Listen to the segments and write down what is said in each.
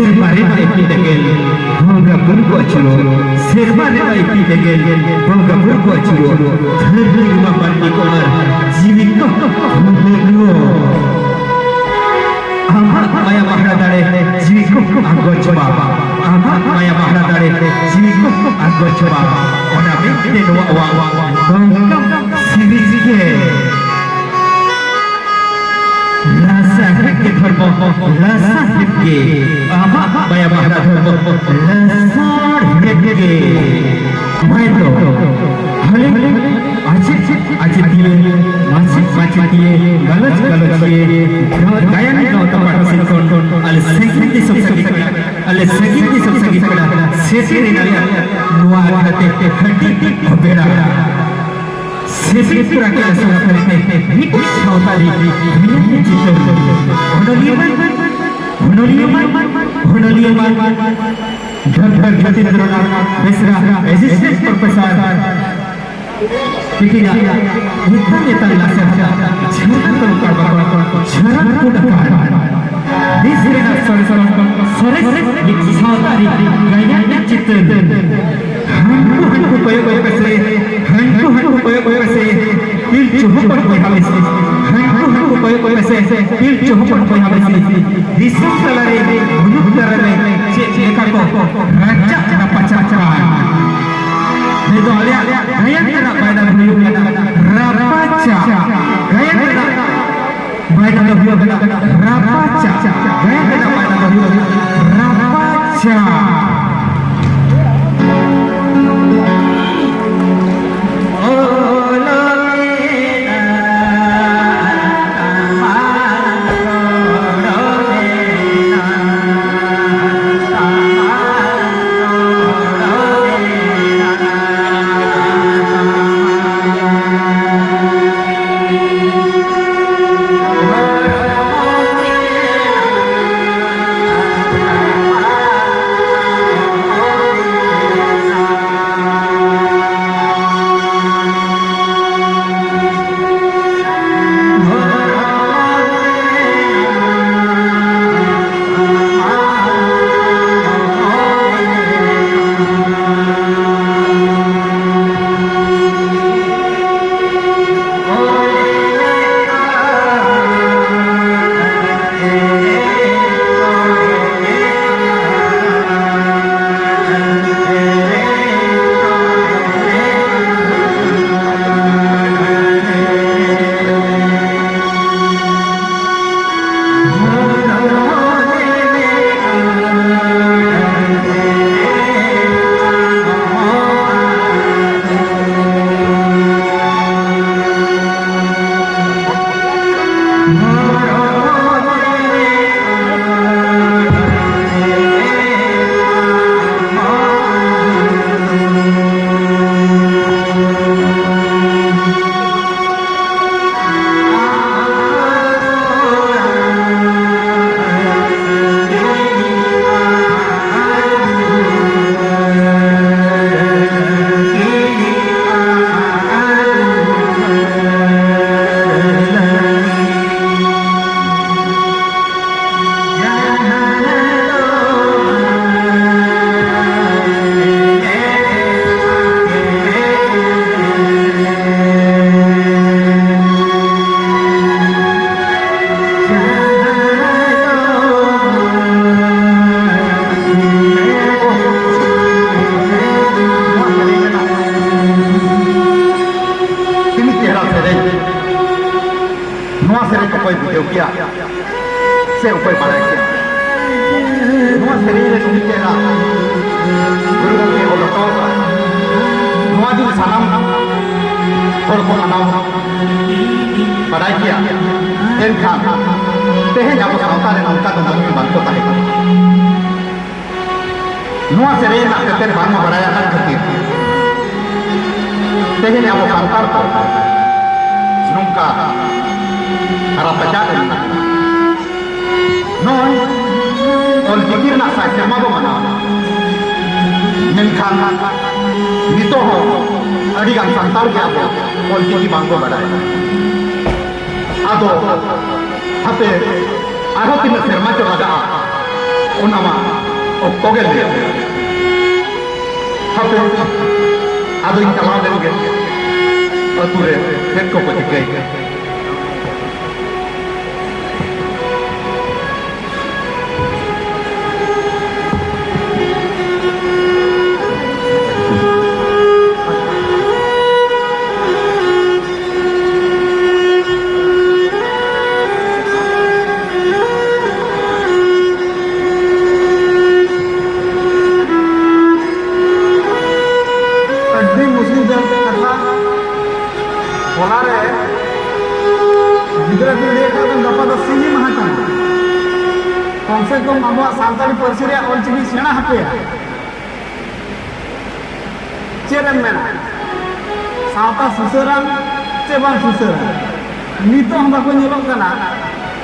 serba reba ipin tegel boga burgo achuro serba reba ipin tegel boga burgo achuro dharni ma parni komar jivit ko boglo ama maya mahra dare jivit ko aggo choba ama maya mahra dare jivit ko aggo choba ona binte no wa bongkam sivike Rasa hidke dharma, rasa hidke, ama maya mahra dharma, rasa hidke. Maito, hale aje diye, macet diye, galas diye, gaya ni kau tak patut sinkon, ale segit di sab sagi kada, sesi ni naya, nuah hati hati obera. Sebelum terakhir saya kerana hidup saudari ini cinta honoliman Dr. Jatindra Misra Assistant Professor Pikirnya hitam laksana jangan terluka jangan kudakan di sini sore saudari gaya cinta hanku koyo kase pil chuhupon koyo habisi hanku koyo kase pil chuhupon koyo habisi disam salare bunuk darare ceka ko raja rapacakan itu alia gaya tidak pada bunuk rapaca gaya tidak pada bunuk rapaca gaya tidak pada bunuk rapaca से ऊपर बढ़ा किया नवा शरीर सुनी तेरा गुरु के बोलतो नवा दिन सलाम और को नाम बढ़ा किया इन खान तेहे जाबो सावता रे नमका तो नमी बनतो ताहे नवा शरीर ना कतेर बांग बढ़ाया कर खातिर तेहे जाबो सांतार को नमका हरा पचा non ol pikir nak sa sama bo mana menkhan nito ho adi gan santar ke abo ol pikir bangko badai ado hape aro tin serma cho ada onama ᱚᱠᱛᱚ ᱜᱮ ᱞᱟᱹᱭ ᱦᱟᱯᱮ ᱟᱫᱚᱧ ᱪᱟᱞᱟᱣ ᱞᱮᱱ ᱜᱮ ᱟᱹᱛᱩ ᱨᱮ ᱪᱮᱫ ᱠᱚᱠᱚ ᱪᱤᱠᱟᱹᱭᱮᱫᱟ कम से कम अब सानताली पार्सी रे ऑलचिकी सेना हपे चेरम मेना सावता सुसरान चे बांग सुसरा नितो हम बाको नेलोग कना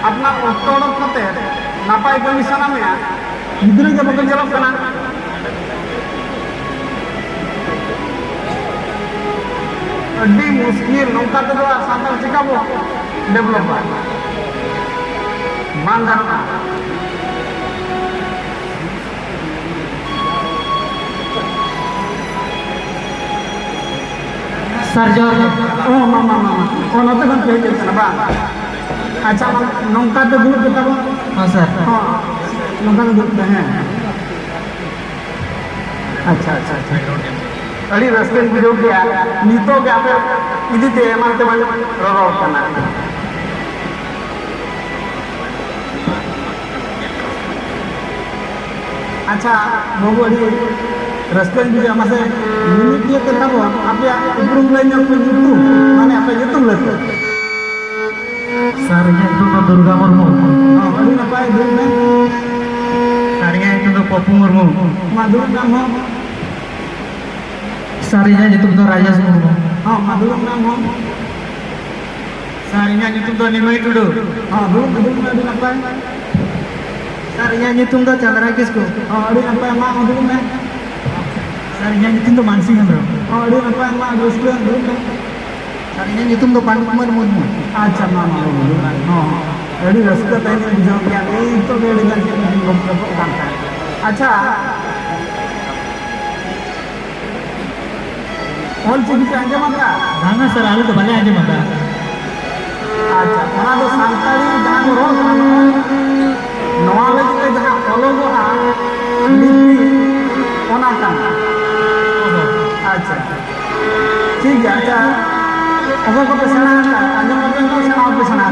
अपना ऑक्टो ओडक कते नापाय कमी सना में गिद्रा के बाको नेलोग कना अड्डी मुश्किल नौका तो सानताल चिकाबो डेवलप बांग गाना सर जो मामा नोते खन पे चलना बा अच्छा नौका तो दूर के तब हां सर हां नौका तो दूर है अच्छा अड़ी रास्ते में जो गया नीतो के आपे इदी ते मानते मन रोरो करना अच्छा बाबू अड़ी रास्ते में जो हमारे मिनिट ये के तब आपे उपरुम ले ᱧᱟᱢ ᱯᱮ ᱧᱩᱛᱩᱢ माने आपे ᱧᱩᱛᱩम लेते सर ये तो दुर्गा मुर्मू अड़ी नपाय दुर में सर ये तो पप्पू मुर्मू माधुर नाम हो सर ये तो राजेश मुर्मू हां माधुर नाम हो सर ये तो निमई टुडू हां दुर में अड़ी नपाय सर ये तो चंद्रा किसको हां अड़ी नपाय मा माधुर में सर ये तो मानसी हेम्ब्रम हां अड़ी नपाय मा रस्ते दुर में सर ये तो पांडु कुमार मुर्मू अच्छा मामा हां अड़ी रस्ते तय बुझो गया नहीं तो अड़ी का लोग कांता अच्छा ऑल चिकी पे अंजम का हां सर आलू तो भले अंजम का अच्छा ओना दो सांताली जहां रोल नवा लगे जहां ओलोगो आ लिपि ओना का अच्छा ठीक है अच्छा अगर को पेशना अंजम को सेना पेशना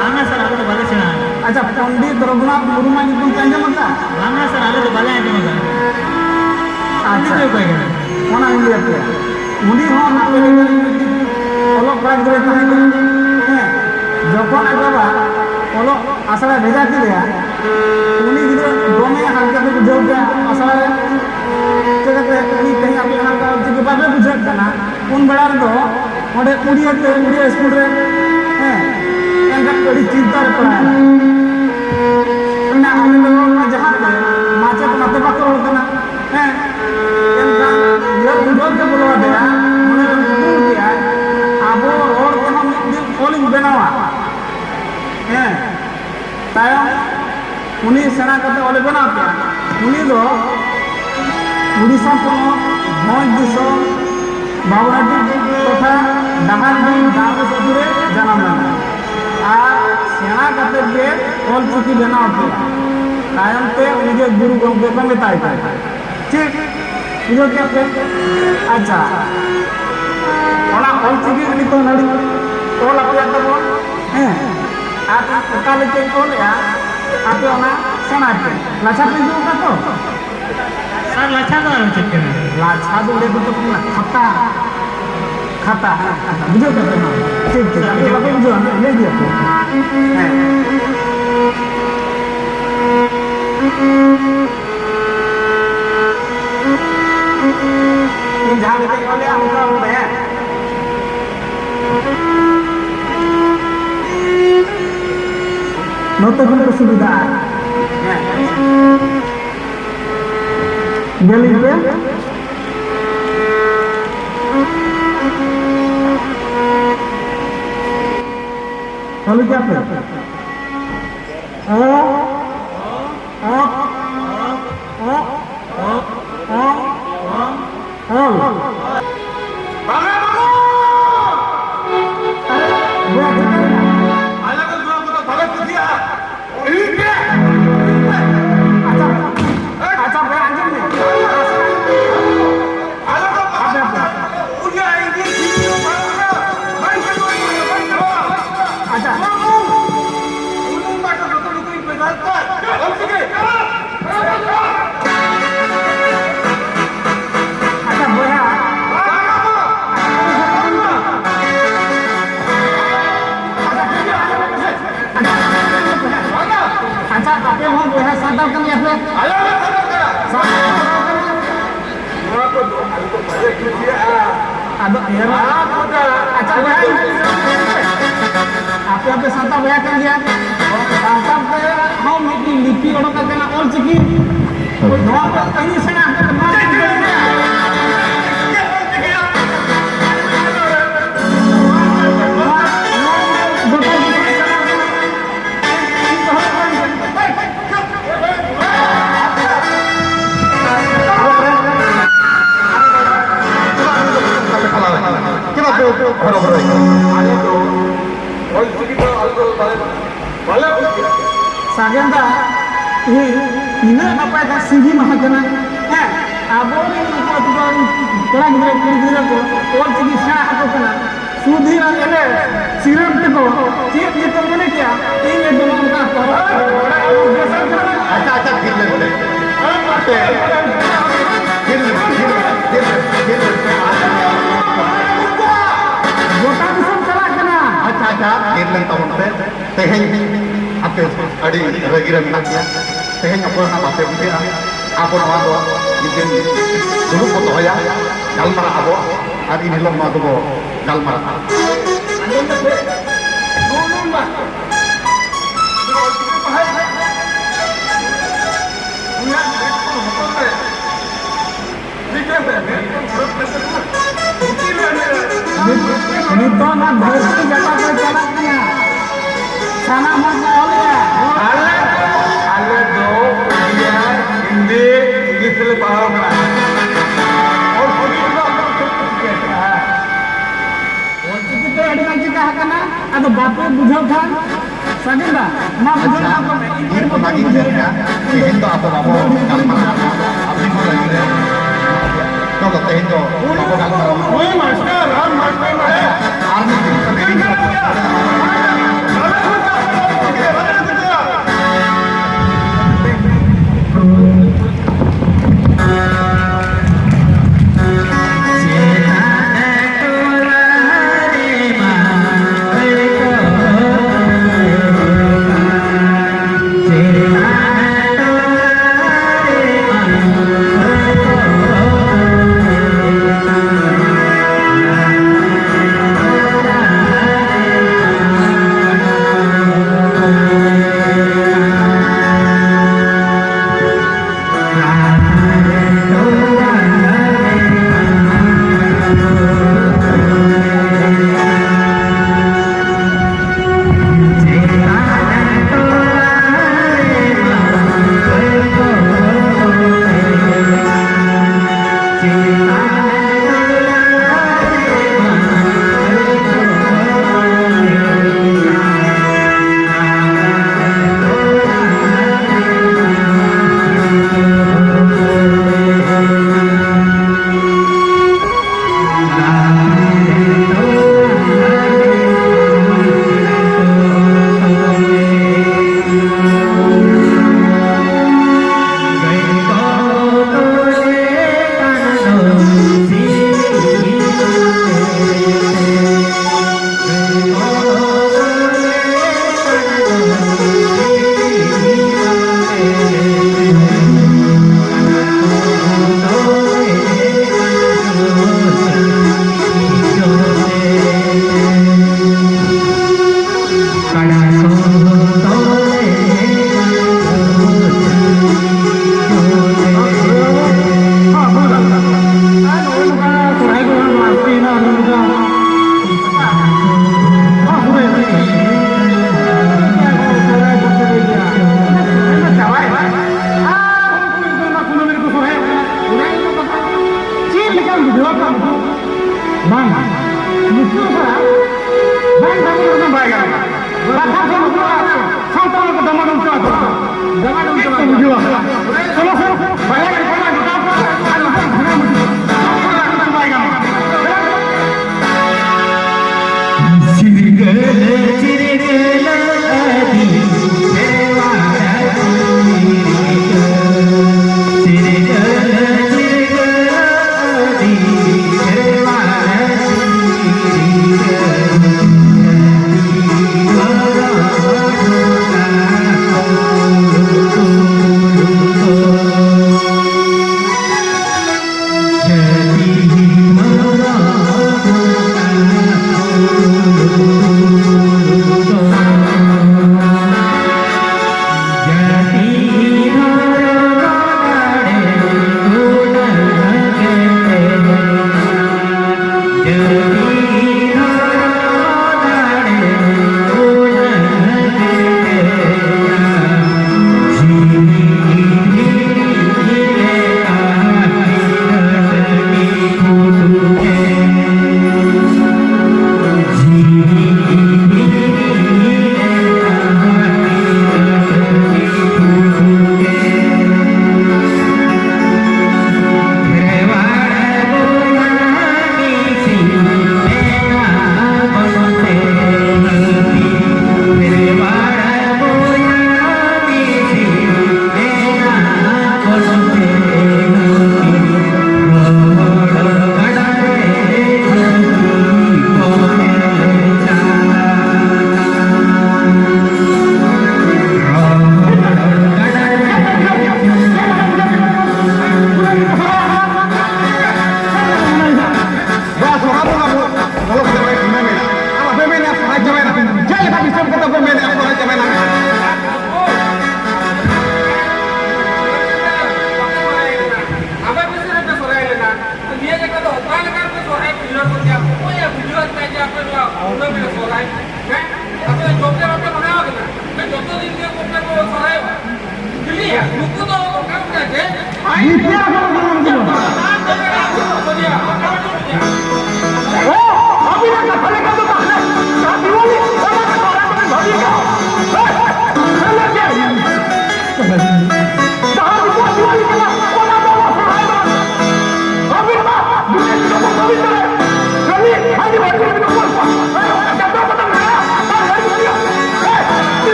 हां सर आलू तो भले सेना अच्छा पंडित रघुनाथ मुर्मू जी तुम अंजम का हां सर आलू तो भले अंजम का अच्छा कोई कोई ओना इंडिया पे उनी हो ना पेले ओलो प्राग दे ताहे हैं जखन आगबा ओलो आसरा भेजा दिया उनी गिद्रा दोमे हल्का पे बुझो गया आसरा चेकते उनी कहीं आप ना का के बाबे बुझो करना उन बड़ा दो ओडे उड़िया स्कूल रे हैं एंगा बड़ी चिंता रे पड़ा ना हम लोग जहां पे माचे मते बाको होतना हैं एंगा ये बुझो के बोलवा दे मने बुझो गया आबो रोड के हम दिन कॉलिंग बनावा हैं तायम उनी सेना करते ओले बना के उनी दो उड़ीसा पोनोत भोज दिसो बाबुराटी तथा डाहारडी गांव सदुरे जन्म लेना आ सेना करते के ऑल चिकी बनाव के तायम ते उनी के गुरु गंगे को मेताय ठीक बुझो क्या पे अच्छा ओना ऑल चिकी नि तो नडी ऑल आपे तबो हैं आप काले के ओलया आपे ओना सेना के लाछा पे जो का तो सर लाछा तो आलो चिके लाछा दो ले तो ना खाता बुझो क्या ना ठीक आप बाबू बुझो ले दिया हैं इन जहां लेके ओले हमका होते हैं नोते को सुविधा है गली पे चलो क्या पे ओ apa mau boleh sadar kan ya pe ayo ada era acak bae apa sadar bae kan dia sadar ke mau miti lipi orang kena all ciki doa apa ini senang Sagenda, ini apa yang sini mahakana? Abon ini apa tu kan? Kalau kita ko, orang sini sah apa kana? Sudhi ini, siram tu ko, cip itu mana kia? Ini dua muka ko. Acak gila. Gota disam salah kana. Acak gila tahun teheng apa adi ragiran naknya teheng apa nak apa dia apa nama tu mungkin dulu foto ya galmara abo hari ini lom tu bo galmara anda nak dulu mbak ini tu nak berhenti jatuh ke jalannya. Sana mana oleh? Ale do dia Hindi English paham kan? और kita ada lagi kah kana? Atau bapak buझाव था? Sagenda, मां बुझाव apa? ini bagi saya Hindu apa bapak galmara abdi mau lagi deh kalau Hindu bapak galmara Oi master, हम master है. army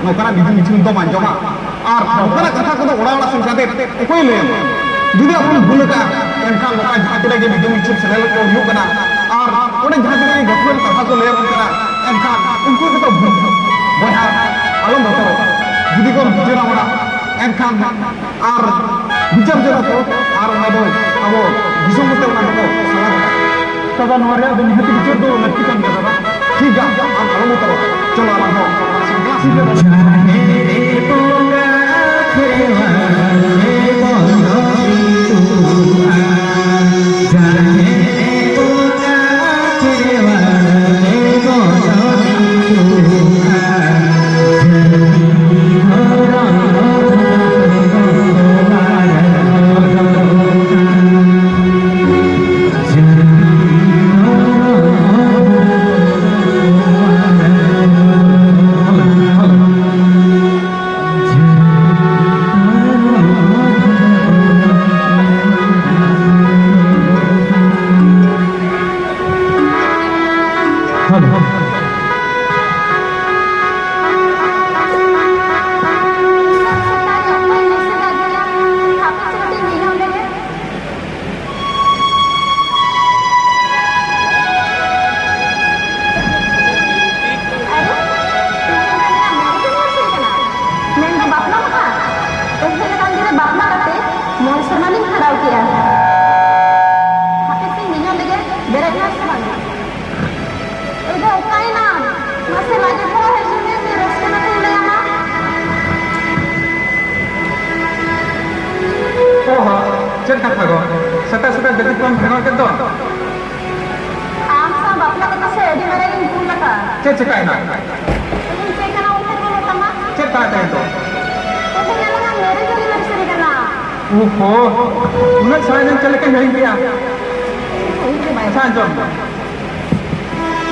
नौकरा मिथिल मिथिल तो मांजमा और नौकरा कथा को ओड़ा ओड़ा संसाते कोई ले जुदी अपन भूल का एनका नौका जहां के मिथिल मिथिल सेलेल को हुयो कना और ओने जहां के गफुल कथा को ले कना एनका उनको तो बया आलम बतो जुदी को बिचारा ओड़ा एनका और बिचार जरा को और ना दो अब दिसम मते ओना को सला तबा नोरे अब निहति बिचार दो लक्की kan करा ठीक है हम आलम बतो चलो आलम हो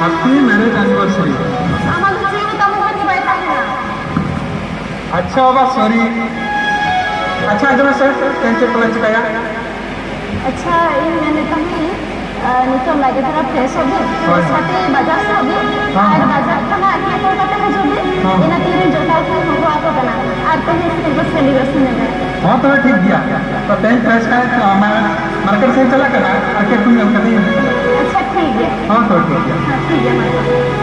Happy marriage anniversary. अच्छा बाबा सॉरी अच्छा जरा सर कैंचे प्लान चिकाया अच्छा ये मैंने तुम्हें नितो लगे थोड़ा फ्रेश हो गए साथे बाजार से हो गए और बाजार का ना आगे तो पता है जो भी ये ना तीन जो टाइप में हो आपको बना और तो इसके बस सेलिब्रेशन में हां तो ठीक दिया तो टेन फ्रेश का मार्केट से चला करा आके तुम कभी अच्छा ठीक है हां तो ठीक है ठीक है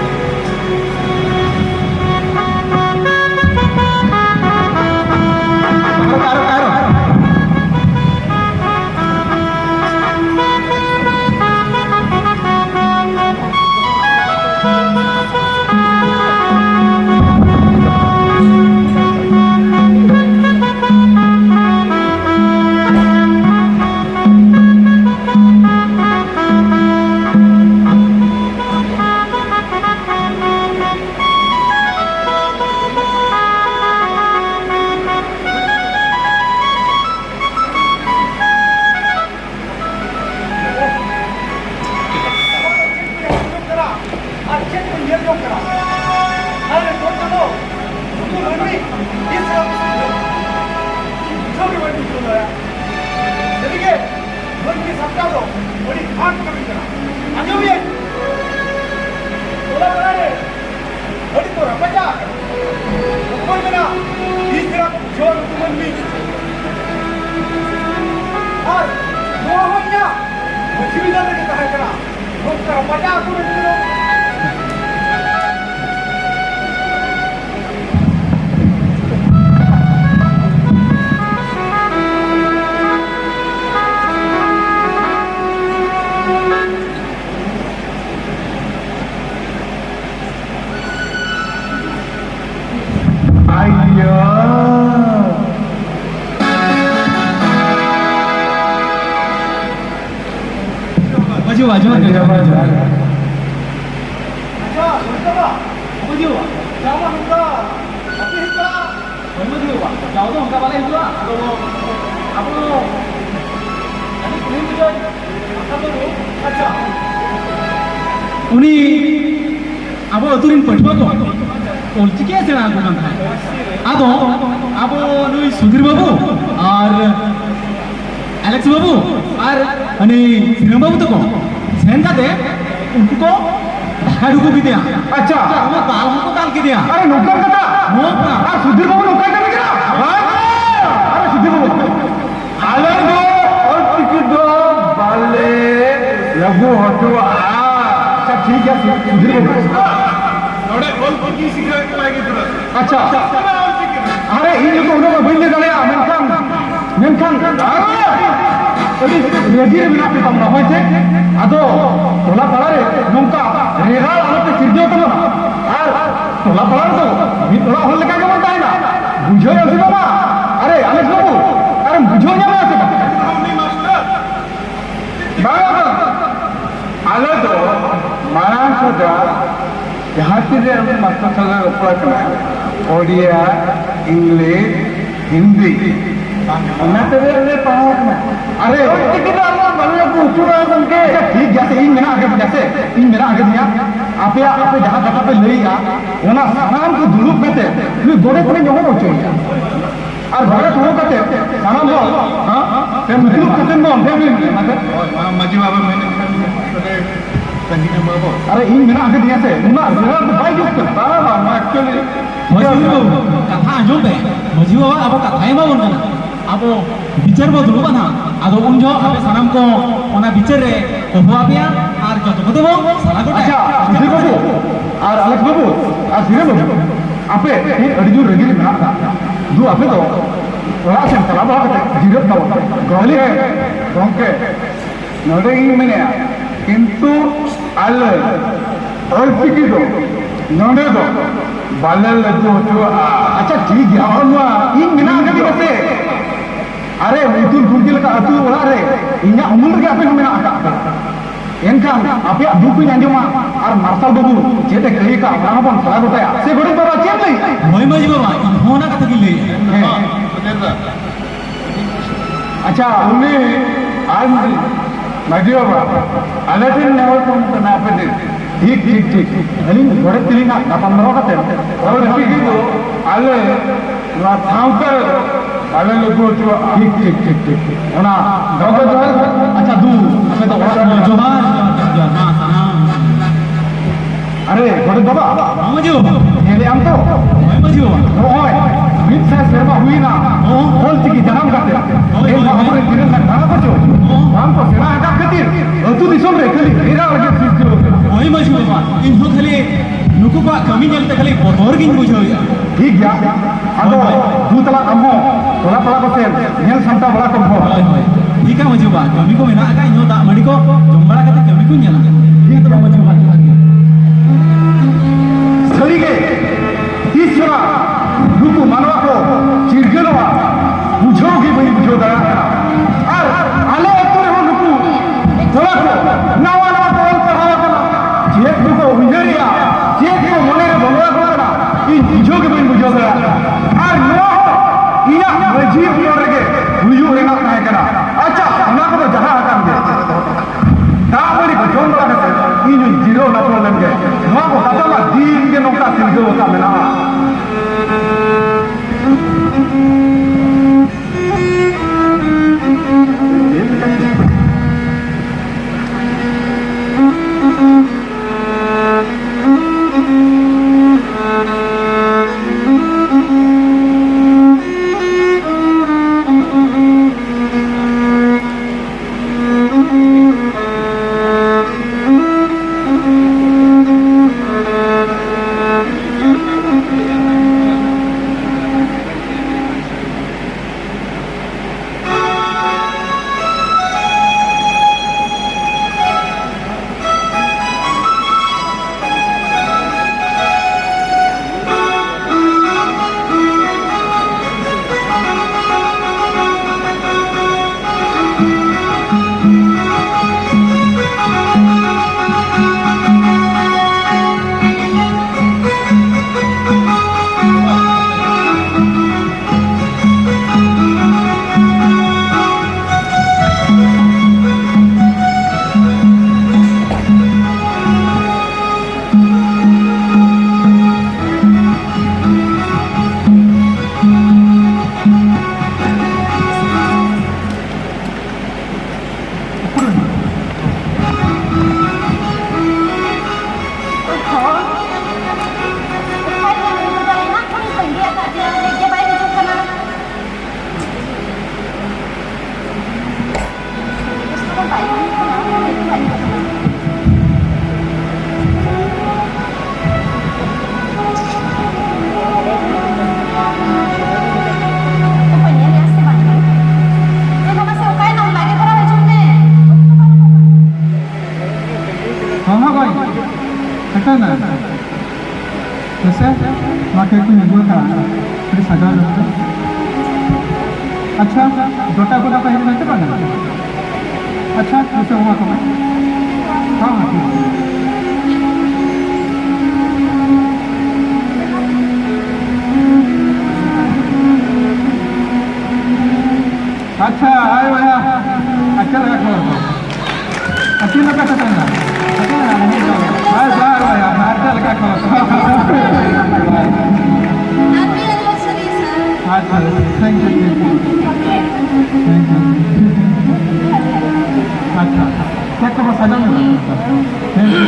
और मोहन्या मछली लगे कहा करा नौका मजा को maju maju maju maju अच्छा सुनता मजू जावा हमका अभी हिका मजू जाओ तो हमका वाले हिका तो आप लोग अभी पुलिस जो आप लोग अच्छा उनी अब तुरिन पठवा को ओलचिके से ना गुण था आदो अब नुई सुधीर बाबू और एलेक्स बाबू और अनि श्रीराम बाबू तो को सेन का दे उनको धारू को भी दिया अच्छा वो बाल हमको डाल के दिया अरे नौकर कथा नौका अरे सुधीर बाबू नौकर का निकला अरे सुधीर बाबू आले दो और टिकट दो बाले लघु हटुआ अच्छा ठीक है सुधीर बाबू नोड़े बोल की सिगरेट लागे तुला अच्छा अरे ini ko udah banyak kali ya menkan jadi ready bina pe tamna hoise ado tola palare nongka regal alate sirjo to ar tola palare to mi tola hol leka jemon tai na bujho ase baba are alex babu are bujho jame ase हमनी master baba ale to marang soda jahan se हम master साहब ऊपर करा Odia English Hindi मैं तेरे पढ़ा अरे ticket Allah बल्ले को उतरा संके ठीक जैसे इन मेरा आगे जैसे इन मेरा आगे दिया आपे आपे जहां जगह पे लेगा ओना सामान को दुलुप करते फिर गोड़े को जो हो चाहिए और गोड़े को करते सामान बोल हां ते दुलुप करते बोल दे भी मजी बाबा मैंने संगीत में बाबा अरे इन मेरा आगे दिया से ना मेरा तो भाई जो बाबा मैं एक्चुअली मजू कथा आजो बे मजू अब कथा ही बाबू ना अब बिचार बो दुलु बना आदो उनजो अबे सनम को ओना बिचार रे को हुआपिया और जो तो देबो सारा को अच्छा सुधीर बाबू और अलग बाबू और धीरे बाबू आपे ये अड़जू रेगिल में आता दो आपे तो थोड़ा से चला बाबा धीरे तो गली है दोंके नोडे ही मैंने किंतु अल और पिकी दो नोडे दो बालल जो जो अच्छा ठीक है और नुआ इन बिना कभी कैसे अरे उतुल गुंजिल का अतु ओला रे इन्या उमुल के आपे मेना आका एनखान आपे दुकु आंजमा और मार्शल बाबू जेते कही का हमरा बन सला गोटाया से गोटे बाबा चेन लई होय मजू बाबा इन होना कथा की ले अच्छा उन्हें आज मजू बाबा अलग नेवर को ना पे ठीक ठीक ठीक अलिन गोटे तिलिना पंद्रह कते और की तो आले ना थाउकर आले लोगो जो ठीक ठीक ठीक ठीक ओना गांव जो अच्छा दू हमें तो जोहार जोहार सलाम अरे गोटे बाबा मजू ये हम तो होय मजू ओए मित से सेवा हुई ना बोल की जन्म करते ये हमरे दिल में खाना बचो हम तो सेना का खातिर तू दिसम रे खाली मेरा लगे चीज होय मजू बाबा इन हो खाली नुकु को कमी नेलते खाली बोर गिन बुझोया ठीक गया अदो दूतला अम्मो तोला पड़ा को सेल नेल संता बड़ा को भो होय होय ठीक है मजू बाबा कमी को मेना का इनो दा मडी को जंबड़ा कते कमी को नेला ठीक तो मजू बाबा सही के ईश्वरा नुकु मानवा को चिरगलवा बुझोगी बनी बुझो दरा और आले तोरे हो नुकु तोला को नवा नवा तोल पढ़ावा कना जे नुकु उजरिया जे को मने रे बनवा कना इन बुझोगी बनी बुझो दरा और नो इया वजीर योर के बुझो रेना काहे कना अच्छा ओना को जहां आकाम दे दाबरी को जोन बड़ा के इन जीरो ना प्रॉब्लम के नो को कतला दिन के नोका सिरजो होता मेना সাজা লাগবে আচ্ছা গোটা গোটা পাহিয়ে দিতে পারবেন আচ্ছা বুঝতে হুয়া কমে হ্যাঁ হ্যাঁ ঠিক আছে अच्छा आए भैया अच्छा लगा खबर अच्छी लगा था ना आए जा भैया अच्छा लगा खबर हैप्पी एनिवर्सरी सर अच्छा थैंक यू अच्छा क्या खबर सजा में थैंक यू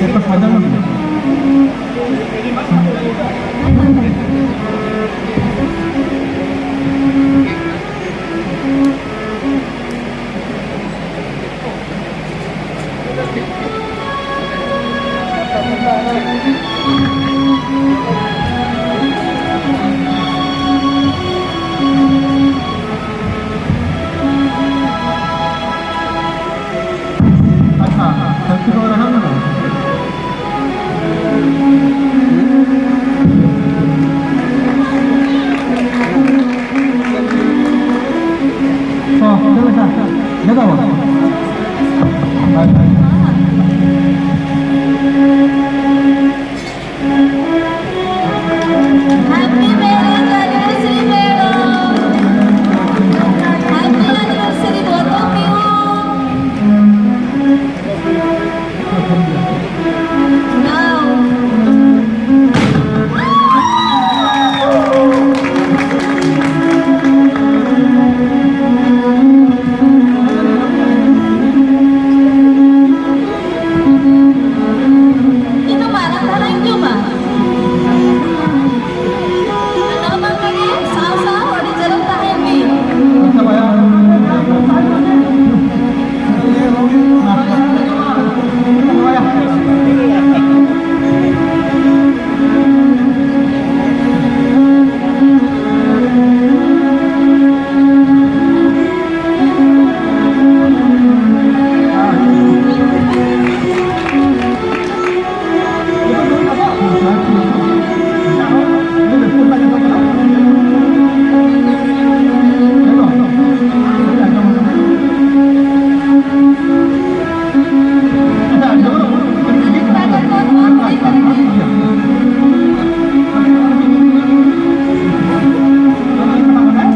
क्या सजा में अच्छा सबसे खबर है ना चलो सर जगह happy marriage anniversary madam happy anniversary both of you now itu marah karena itu mah nama kali sah-sah di jalan tahebi अच्छा भैया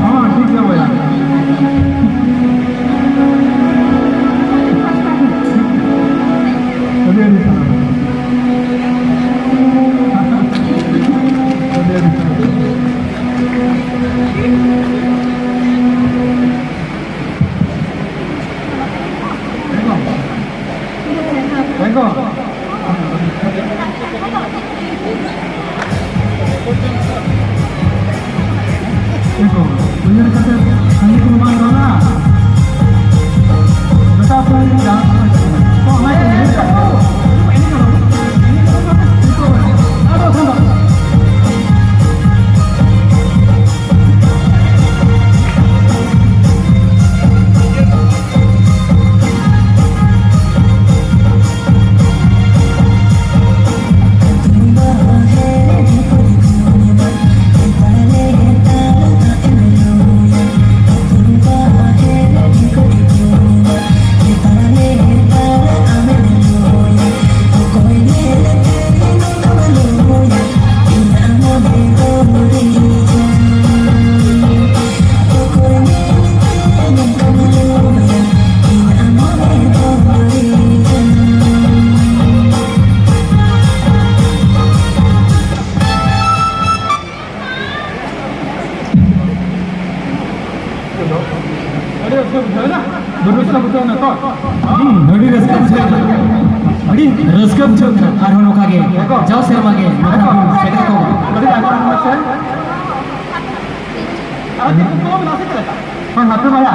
हाँ ठीक है भैया देखो देखो bener kata hanya perumahan dona betapa yang kok naik ini ada sama betul na to नडी रस्कम छे अड़ी रस्कम छे आर हम लोग आगे जाओ सर आगे सेकंड को beri apa nama saya हाँ हाथ में भैया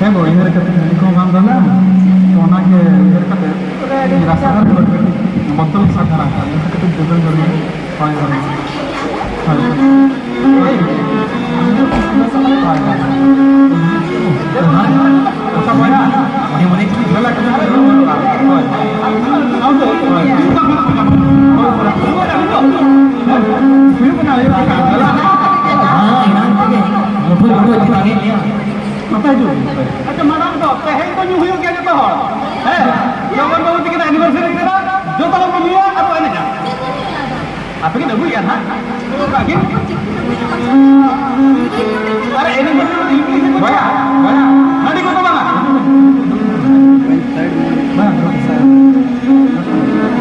है वो इधर करते हैं को काम करना तो ना के इधर करते रास्ता कर बत्तल साथ रहा है इधर करते जगह करने पाए करना हाँ अच्छा मैडम तो तेहें तो न्यू हुई क्या जो तो है जवन बाबू की एनिवर्सरी करा जो तो हम लिया अब आने जा आप की नबू यार हां कागे अरे एनिवर्सरी भया नडी को तो बांगा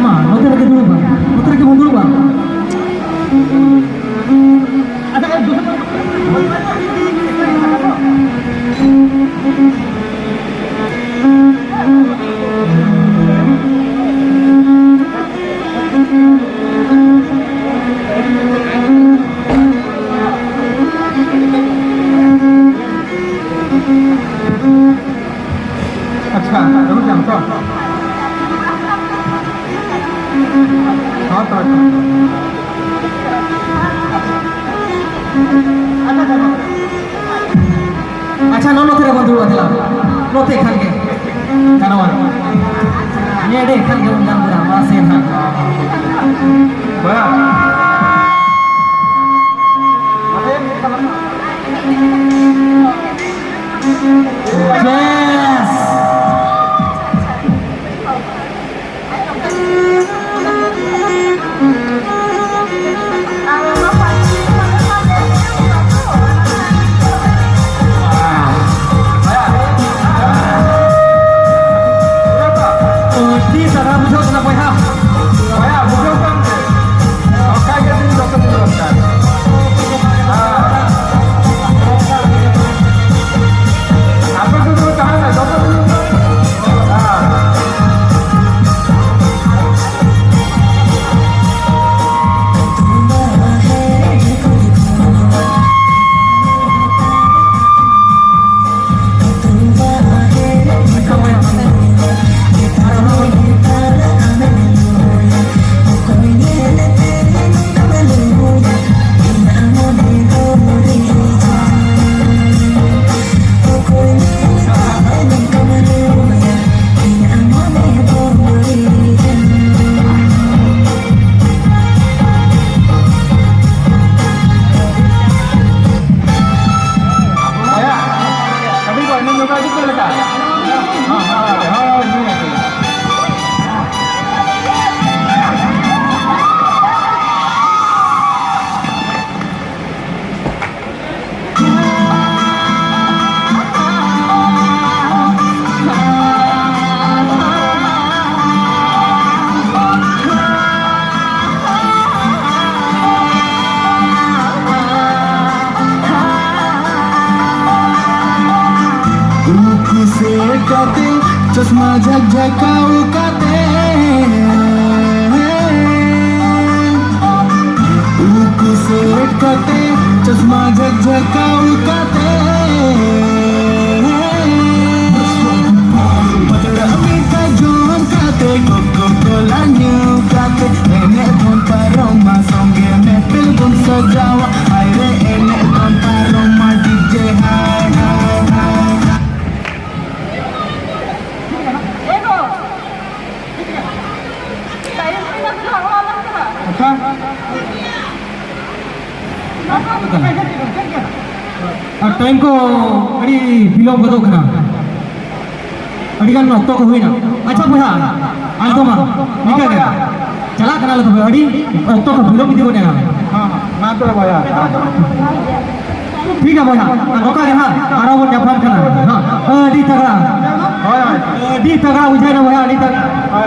Ma, note lagi dulu bang. Note lagi mundur bang. ada kan अच्छा, जरूर जानता. हाँ तो. अच्छा नो नो तेरे बंधु अदला नो ते खान के जानवर ये दे खान के उन्जान बुरा मासे था भया yes काते चश्मा झकझकाऊ काते उकु से काते चश्मा झकझकाऊ काते पतड़ा मीठा जोम काते कोको कोला न्यू काते एने con paroma songe me pilgum sajawa aire ene con paroma DJ hai hai hai अच्छा और टाइम को अड़ी बिलोम बदो खना अड़ी गान नोक्तो को हुई ना अच्छा बुहा आज तो मां निकल गया चला कना लो तो अड़ी नोक्तो को बिलोम भी दिवने ना हां ना तो भया ठीक है बुहा नोका के हां आरो वो जफान खना हां अड़ी तगड़ा हाय अड़ी तगड़ा उठे ना बुहा अड़ी तगड़ा हाय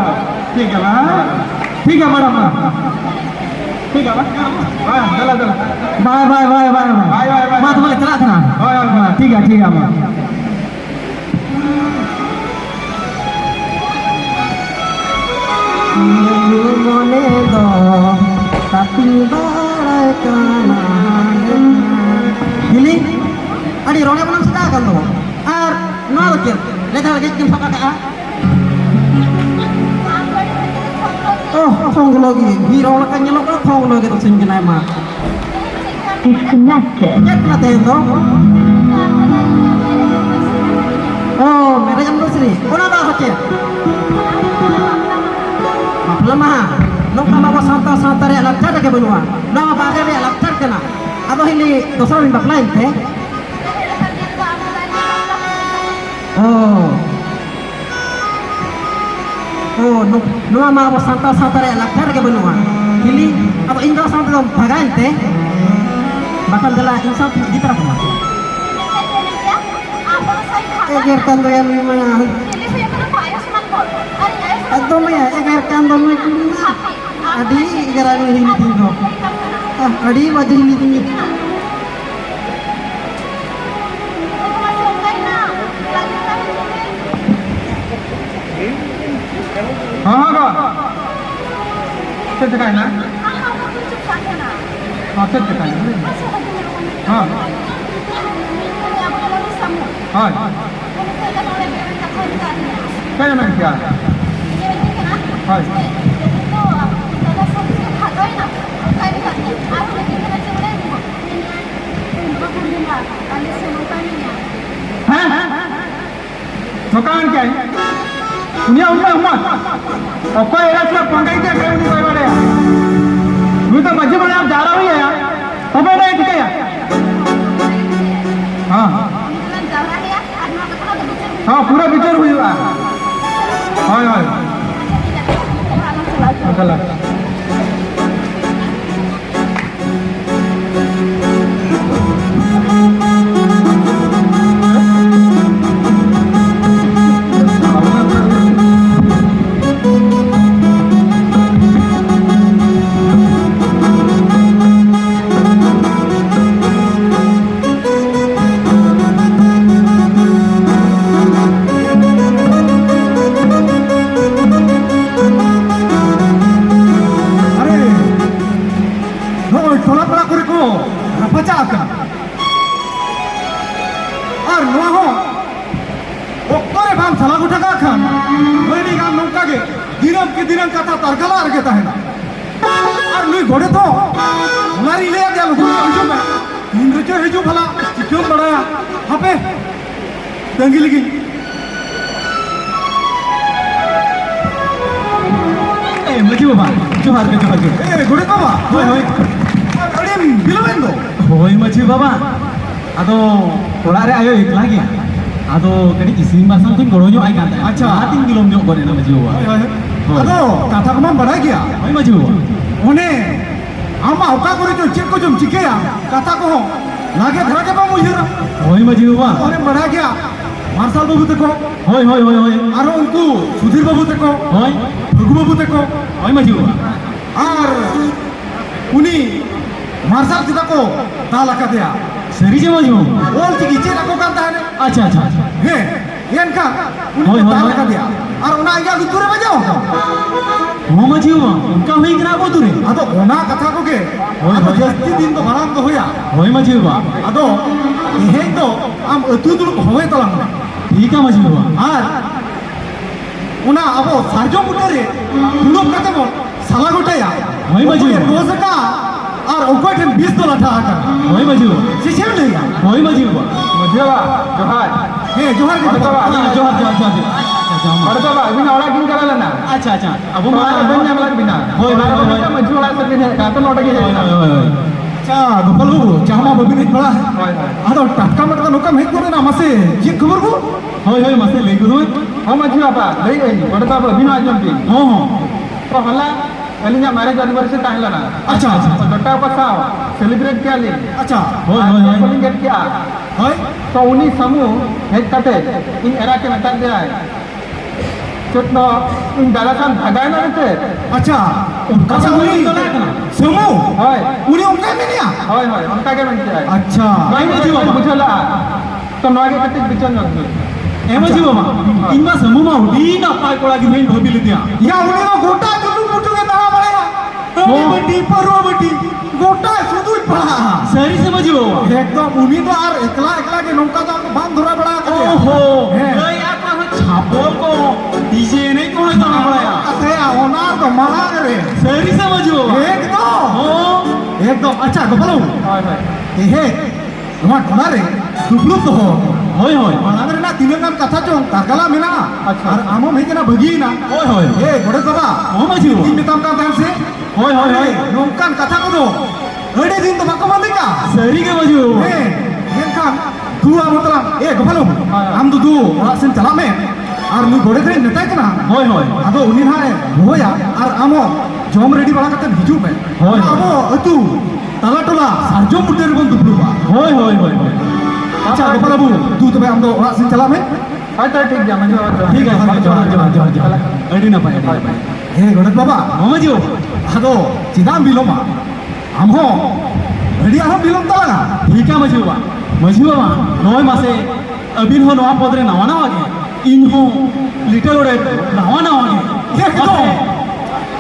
ठीक है ना ठीक है मैडम ठीक है ना हां चला चला bye bye bye bye bye bye मां तुम्हारे चला खना हाय ठीक है मां mone do tapi barai kana gili adi rone menang sedang lo ar nol ke leta lagi kim saka ka oh thong lagi hero la kan nyelok la thong lagi to sin kenai ma Disconnected. jet na te to oh mere jam to sri kona da hoche lemah nong kama ko santa re lakcar ke benua na ba ke re lakcar kana ado hili dosar ni baklain te Nua mah abo santai re lakar ke benua. Kili abo indra santai dom bagain teh. Bakal dela insaf di terap mah. Eger kan do yang mana? Aduh mah ya eger kan do mah cuma. Adi egeran ini tinggal. Adi wajib ini tinggal. हाँ का चल ना हाँ चल ना हाँ हाँ क्या ना क्या हाँ दुकान क्या है उन्हें उन्हें उम्मत और कोई ऐसा सब पंगाई क्या करें उन्हें कोई बड़े यार मैं तो मज़े में आप जा रहा हूँ यार अब नहीं ठीक है यार हाँ हाँ पूरा पिक्चर हुई हुआ हाँ हाँ चला दिनम के दिनम कथा तरकला आरगे ताहेना और नुई घोड़े तो हमारी ले आ गया लोगों के हिजू में इंद्रजो हिजू भला क्यों बढ़ाया हापे दंगी लगी ए मजी बाबा जोहार के ए घोड़े बाबा होय होय अरे बिलवेंदो होय मजी बाबा आदो थोड़ा रे आयो एकला गया आदो कड़ी इसिन बासन तुम गड़ो जो आई कांता अच्छा 3 किलो जो करे ना मजी बाबा आदो कथा को मन बढ़ा गया होय मजी बाबा ओने आमा ओका करे जो चेक को जो चिकेया कथा को लागे धरा के बा मुहिरा होय मजी बाबा ओने बढ़ा गया मार्शल बाबू तको होय होय होय होय आरो उनको सुधीर बाबू तको होय भगु बाबू तको होय मजी बाबा और उनी मार्शल चिता को ताला का दिया सरी जे मजी बाबा ओल चिकी चे को कांता है अच्छा अच्छा हे येन का उनी ताला का दिया और उना आगे दूरे बजाओ हो मजी बाबा उनका होई करा को दूरे आदो ओना कथा को के होय होय जस्ती दिन तो बराम तो होया होय मजी बाबा आदो हे तो आम अतु दुल होय तलांग ठीक है मजी बाबा और उना अबो सारजो मुटरे दुलम कते बो साला गोटाया होय मजी बाबा रोज का और ओकोठन $20 था का होय मजी बाबा सिसेम नहीं या होय मजी बाबा मजी बाबा जोहार हे जोहार के बाबा जोहार जोहार अरे बाबा बिना ओड़ा किन करा लेना अच्छा अच्छा अब मार बन जामला बिना होय होय होय मजी ओड़ा से का तो नोट के होय होय अच्छा गोपाल बाबू चाहमा बबिनी पड़ा है होय होय आदो टटका मटका नोका में करे ना मसे जी खबर को होय होय मसे ले गुदो हो मजी बाबा ले गई बड़ा बाबा बिना आजम की हो हो तो हला अलिया मैरिज एनिवर्सरी ताहला ना अच्छा अच्छा डटा पसाव सेलिब्रेट किया ले अच्छा होय होय होय गेट किया होय तो उनी समूह हेड कटे इन एरा के नता दे आए तो इन दादासान भगाए ना रहते अच्छा उनका समूह समूह होय उनी उनका में नहीं होय होय उनका के में किया अच्छा भाई मजी बाबा बुझला तो नवागे कटे बिचन न एमजी बाबा इनमा समूह मा उडी ना पाय कोळा की मेन भबी लेतिया या उनी नो गोटा दुलू मुटू के ना बळया ओ बटी परवा बटी गोटा सुदुई पड़ा सही समझी बाबा एकदम उनी तो आर एकला एकला के नौका तो बांध धरा बड़ा करे ओहो गई आपा छापोल को डीजे नहीं कोण तना बळया अथे ओना तो मला करे सही समझी बाबा एकदम हो एकदम अच्छा गोपाल हाय हाय हे नवा कोना रे दुबलू तो हो होय होय मालांगरे ना तिनंगान कथा चों तारगला मेना अच्छा और आमो में केना भगी ना होय होय ए गोड़े बाबा हो मजी तीन मिताम का टाइम से होय होय होय नोंकान कथा को दो अडे दिन तो बाको बंदिका सरी के मजी ए येनकान तू आ मतलब ए गफालो हम तो तू ओरा सेन चला में और नु गोड़े रे नेताय कना होय होय आदो उनी हाय होया और आमो जम रेडी बड़ा करते हिजु में होय। आबो अतु ताला टोला सारजो मुटेर बन दुबलुवा होय होय होय होय अच्छा गफालो बु तू तबे हम तो ओरा सेन चला में अच्छा ठीक गया मजो ठीक है जोहार अड़ी ना पाए हे गणेश बाबा मजो आदो चिदाम बिलोमा हम हो रेडी हम बिलोम तलागा ठीक है मजो बाबा नय मासे अबिन हो नवा पदरे नवा नवा के इन हो लिटिल ओडे नवा नवा के एकदम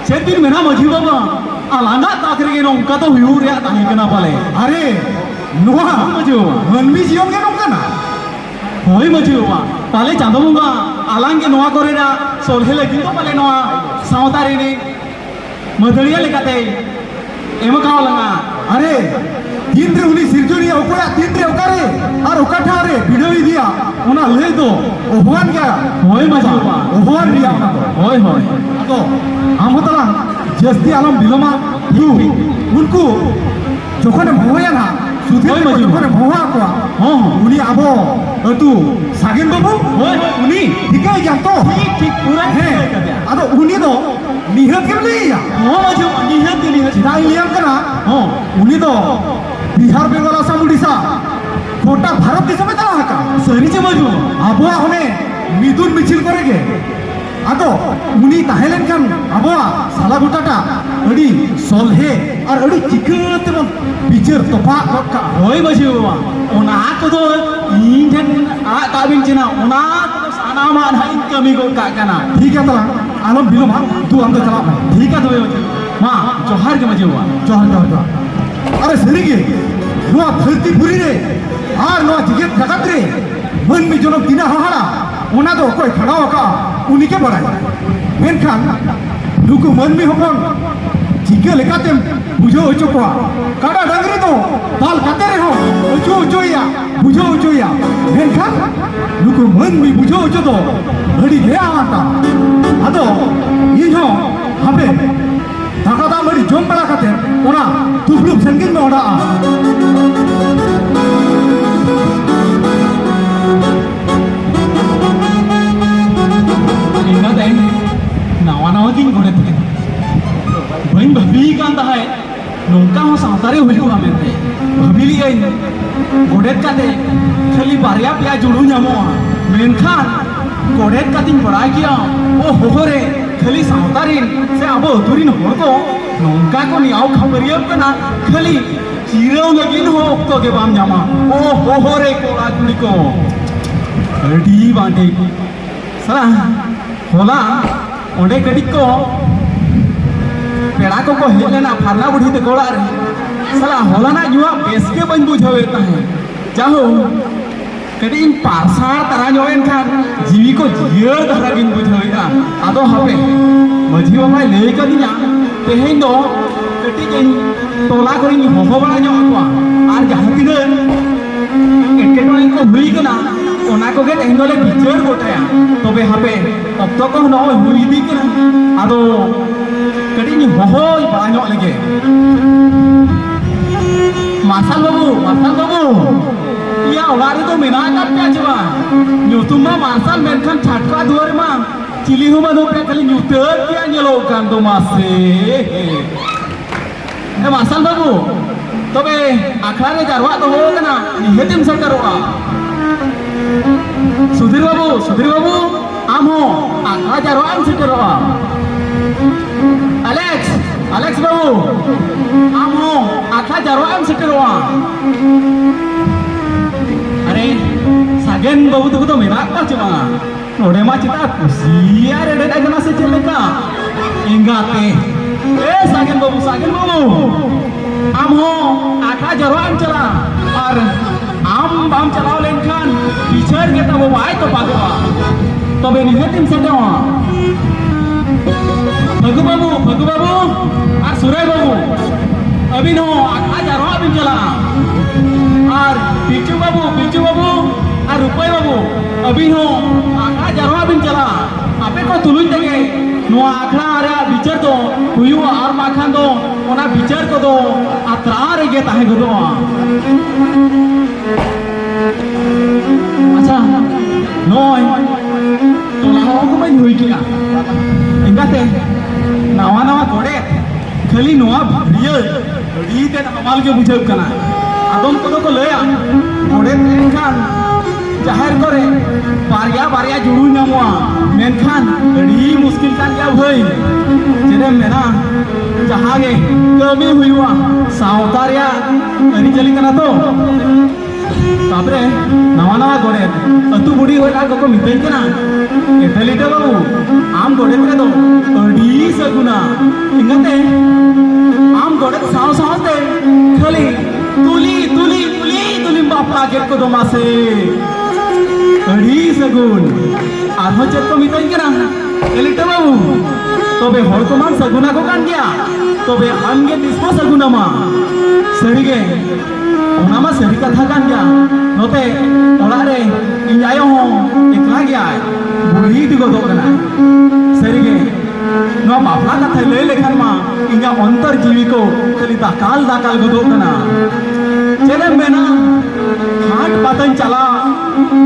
चेत दिन मेना मजो बाबा आलांगा ताकरे के नोंका तो हुयू रे ताही कना पाले अरे नुआ मजो मनमी जियों के नोंका ना होय मजो बाबा पाले चांदो मुंगा आलांगे नवा करे ना सोलहे लगी तो पाले नवा सावतारी ने मदड़िया लेकाते एम काव लंगा अरे तीन रे उनी सिरजोनी ओकोया तीन रे ओकारे और ओकाठा रे भिडोई दिया ओना ले दो ओहवान क्या होय मजो बाबा ओहवान रिया ओना तो होय होय तो हम होतला जस्ती आलम बिलोमा तू उनको जोखने भोया ना सुधीर होय को मजो। जोखने भोया को हां उनी आबो तू सागिन बाबू होय होय उनी ठीक है क्या तो ठीक ठीक पूरा है आदो उनी तो निहत के लिया हो मजो निहत के लिए चिदाई लिया कना हां उनी तो बिहार बेंगल आसाम उड़ीसा गोटा भारत दिसमे चला का सरी चे मजो आबोआ होने मिदुन मिছিল करेगे आदो उनी ताहेलेन कान आबोआ साला गोटाटा अड़ी सोलहे और अड़ी चिकते मन बिचर तोपा का होय मजो बाबा ओना को तो इंजन आ काबिन चिना ओना को सानामा हाइन कमी को का कना ठीक है तला आलम बिलोमा तू हम तो चला ठीक है तो मजो मां जोहार के मजो बाबा जोहर जोहर जोहर अरे सरीगे नुआ धरती पुरी रे और नुआ जिगेत जगत रे मन में जनम दिना हाहाड़ा ओना दो कोई खड़ा का उनी के बड़ाई मेनखान नुकु मन में होपन जिगे लेकाते बुझो ओचोपा काडा डांगरी तो दाल काते रे हो ओचो ओचोया बुझो ओचोया मेनखान नुकु मन में बुझो ओचो तो अड़ी ले आवाता आदो इन हो हबे दाका दाम अड़ी जोम बड़ा काते ओना तुफलुक संगिन में ओड़ा इना दे नवा नवा किन गोड़े थे बइन भबी कांदा है नोंका हो सावतारे हुई हुआ मेरे भबीली गई गोड़ेत काते खाली बारिया पिया जुड़ू जामो मेनखान गोड़ेत कातिन बड़ा किया ओ हो रे खाली सावतारिन से आबो तुरिन होर को नोंका को नियाव खबरियम कना खाली चिरव लगिन हो तो के बाम जामा ओ हो रे कोड़ा कुड़ी को अड़ी बांटे सला होला ओंडे कड़ी को पेड़ा को हेलेना फारना बुढ़ी ते गोड़ा रे सला होला ना जुआ बेस के बन बुझावे ताहे जाहो कड़ी इन पारसार तरा जोएन खान जीवी को जियर धरा गिन बुझावे ता आदो हबे मझी बाबा ले का दिया तेहेन दो कटी जिन टोला करी होहो बड़ा जो आको आर जहां तिने एकेटोई को हुई कना ओना को गे तेहेन दोले बिचर गोटाया तबे हबे अब तो को न हुई दी कना आदो कड़ी नि होहो बड़ा जो लगे मासाल बाबू या ओगारे तो मेना का प्या चवा न्यूतुमा मासाल मेनखान छाटका दुआर मा चिली हुमा दो पे खाली न्यूतर क्या नेलो कान तो मासे ए मासाल बाबू तबे आखड़ा रे जारवा तो हो कना निहेतिम सरकारवा सुधीर बाबू आम हो आखड़ा जारवा आम सरकारवा Alex babu, amo akha jarwa am seterwa. Are sagen babu tu menak pa cuma. Node ma cita kusia re re agana se celeka. Ingate. Sagen babu. Amo akha jarwa am cela. Ar am bam celao lenkan. Bicar kita bawa itu pagwa. Tobe ni hetim seterwa. भगु बाबू और सुरे बाबू अभी no आखा जारवा बिन चला और पिचू बाबू और रुपये बाबू अभी no आखा जारवा बिन चला आपे को तुलुई तके नो आखड़ा रे बिचार तो हुयु और माखान दो ओना बिचार को दो अतरा रे गे ताहे गदो अच्छा नय तोला को मैं हुई किया इंगाते नावा नावा गोड़े खाली नोआ भिड़िया भिड़ी ते हमाल के बुझे कना आदम को लया गोड़े खान जाहिर करे बारिया बारिया जुड़ू नामुआ मेनखान अड़ी मुश्किल कान गया भाई जेदे मेना जहाँ गे कमी हुआ सावतारिया अरी चली कना तो तापरे नवा नवा गोड़े अतु बुड़ी होला को मितन कना एथलीटे बाबू आम गोड़े करे दो अड़ी सगुना इंगते आम गोड़े साव सावते खाली तुली तुली तुली तुली बापा गेट को दो मासे अड़ी सगुन आरहो चेक को मितन कना एथलीटे बाबू तबे हर को मान सगुना को कान गया तबे आम गे दिसको सगुना मा सरीगे ओना मा सरी कथा कान गया नोते ओला रे इन आयो हो एकला गया बुढ़ी दिगो दो कना सरीगे नो बापला कथा ले लेखन मा इया अंतर जीवी को खाली दाकाल दाकाल गदो कना चले मेना हाट पातन चला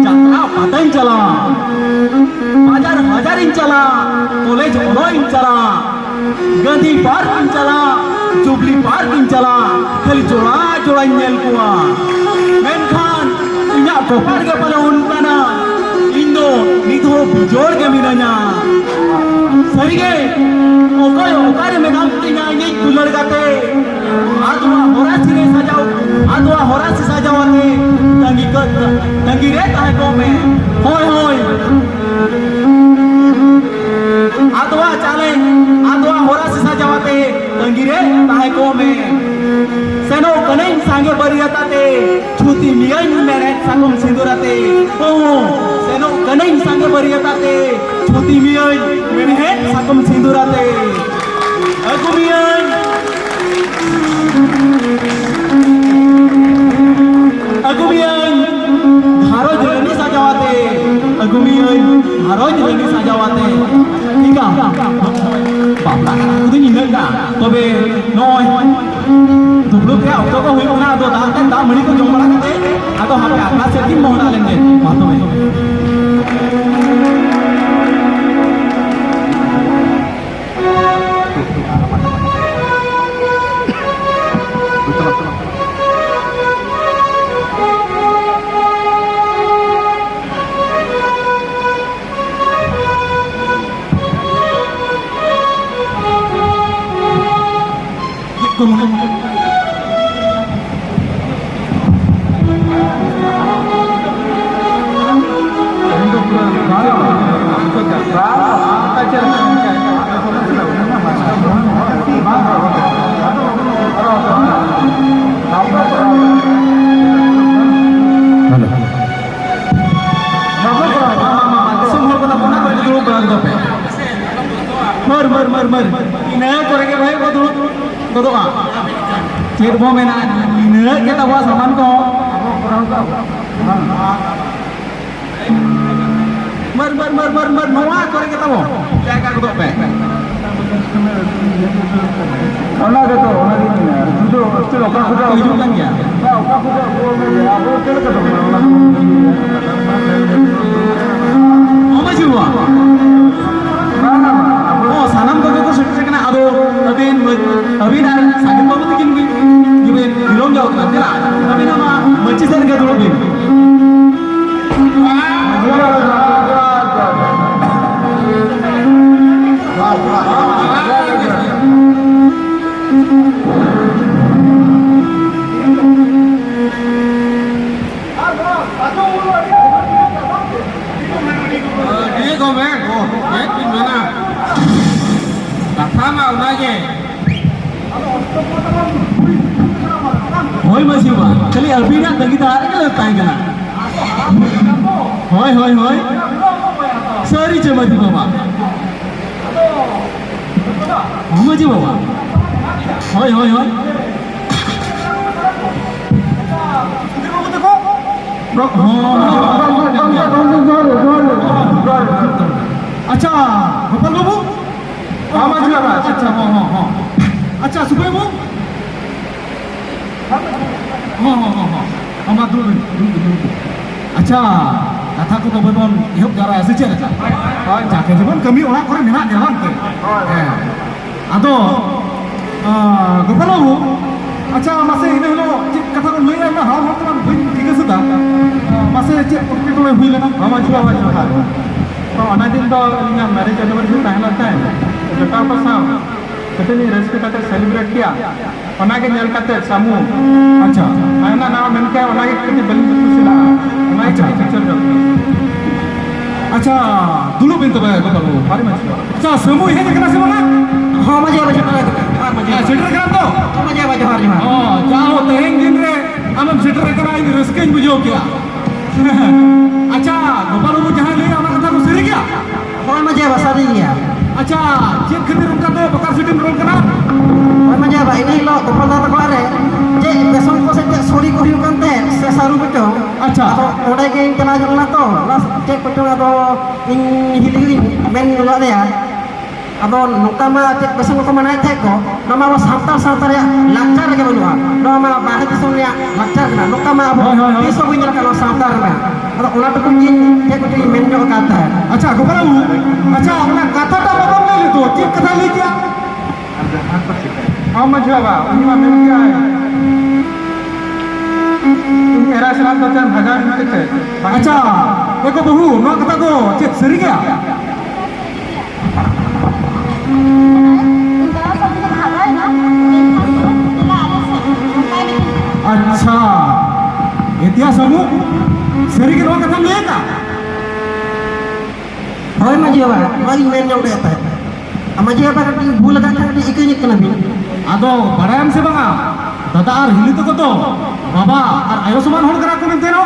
जात्रा पातन चला बाजार हजार इन चला कॉलेज ओलो इन चला गांधी पार्क इन चला जुबली पार्क इन चला खाली जोड़ा जोड़ा नेल कुआ मेनखान इया कोपार के पले उनकाना इंदो निधो बिजोड़ के मिना냐 सरीगे ओकोय ओकारे मेगाम तिना इनी दुलड़ गाते आदवा होरासी रे सजाओ आदवा होरासी सजावते तंगी रे ताहे को में होय होय आदवा चाले आदवा होरासी सजावते तंगी रे ताहे को में सेनो कने सांगे बरियाताते छुती मियन मेरे साकुम सिंदुराते ओ सेनो कने सांगे बरियाताते छुती मियन मेरे साकुम सिंदुराते अगुमियन अगुमियन धारो जलनी सजावाते अगुमियन धारो जलनी सजावाते ठीक बापला उदिन इनका तबे नय दुबलु के ऑक्टो को हुई ना तो दा मणि को जमला करते आ तो हम आका से तीन मोहना लेंगे बातों में मर इना करे के भाई को दो चेक बो मेना इना के तबा सामान को मर नोआ करे के तबो जायगा को दो पे ओना के तो ओना दिन जुदो चलो का खुदा हिजुग kan ya का खुदा वो में आबो चल के तो ओमा जुवा oh sanam ko sudah kena ado abin sakit babu tikin gini belum jauh nanti lah tapi nama mencisar ke dulu gini Ini komen, ya gimana? Sama lagi. hoy masih ba kali albina lagi tarik ke letai kena hoy sari cuma di bawah masih bawah hoy अच्छा गोपाल बाबू अच्छा सुबह वो Ama dulu. Acha, kata ko to bon ihop jara ase che acha. Jake jebon kami orang kore menak dia bang. Ado Gopal babu, acha mase ini lo kata ko lei na ha ha kan bhin ठीक है sudah. Mase che putri to hui lena. Mama jua wajah. तो अनादिन तो इन्हें marriage anniversary पहला था जटा पर साम कितनी रेस्पेक्ट करते सेलिब्रेट किया उन्हें नेल करते सामू अच्छा मैंने नाम मैंने क्या उन्हें कितनी बलिंग खुशी ला उन्हें कितनी पिक्चर करते अच्छा dulu pintu ba Gopal babu. भारी much Acha semua ini kena semua. हाँ मजे बजे हाँ मजे Setter kan to. मजे बजे हार जहाँ Oh, jauh teheng din re. Amam setter kena ini reskin bujau kya. Acha Gopal babu jahan le anak kata ko seri kya. हाँ मजे बसा दी गया Acha cip khatir unka to bakar sitin rol kena. हाँ मजे बा ini lo kepala tak keluar je besok ko se sorry ko hiu kan teh se saru betul Acha. Udah ke kena jalan to las cek betul atau ini men lo ada ya ado nungka ma cek besok ko mana teh ko nama wa santar ya lancar ke benua nama bahasa kisah ya lancar na nungka ma besok punya kalau santar na ado ulah tu kunjin cek betul men jo kata Acha Gopal babu. Acha apna kata ta babam le to cip kata le kya. हाँ much हुआ उन्हीं में मिल गया है इन्हीं era से लाभ बच्चन भगान मिलते थे Acha eko bahu no kata ko cip seri kya. इनका सब जन भागा है ना इनका आगे से उनका भी Acha itia samu seri ke no kata le ka. Hoy maju ba mari men jo de ta maju ba kan bhul ka kan ikanya kana bi Ado barayam se banga. Dada ar hili to ko to. Baba ar ayo saman hol kara ko ninte no.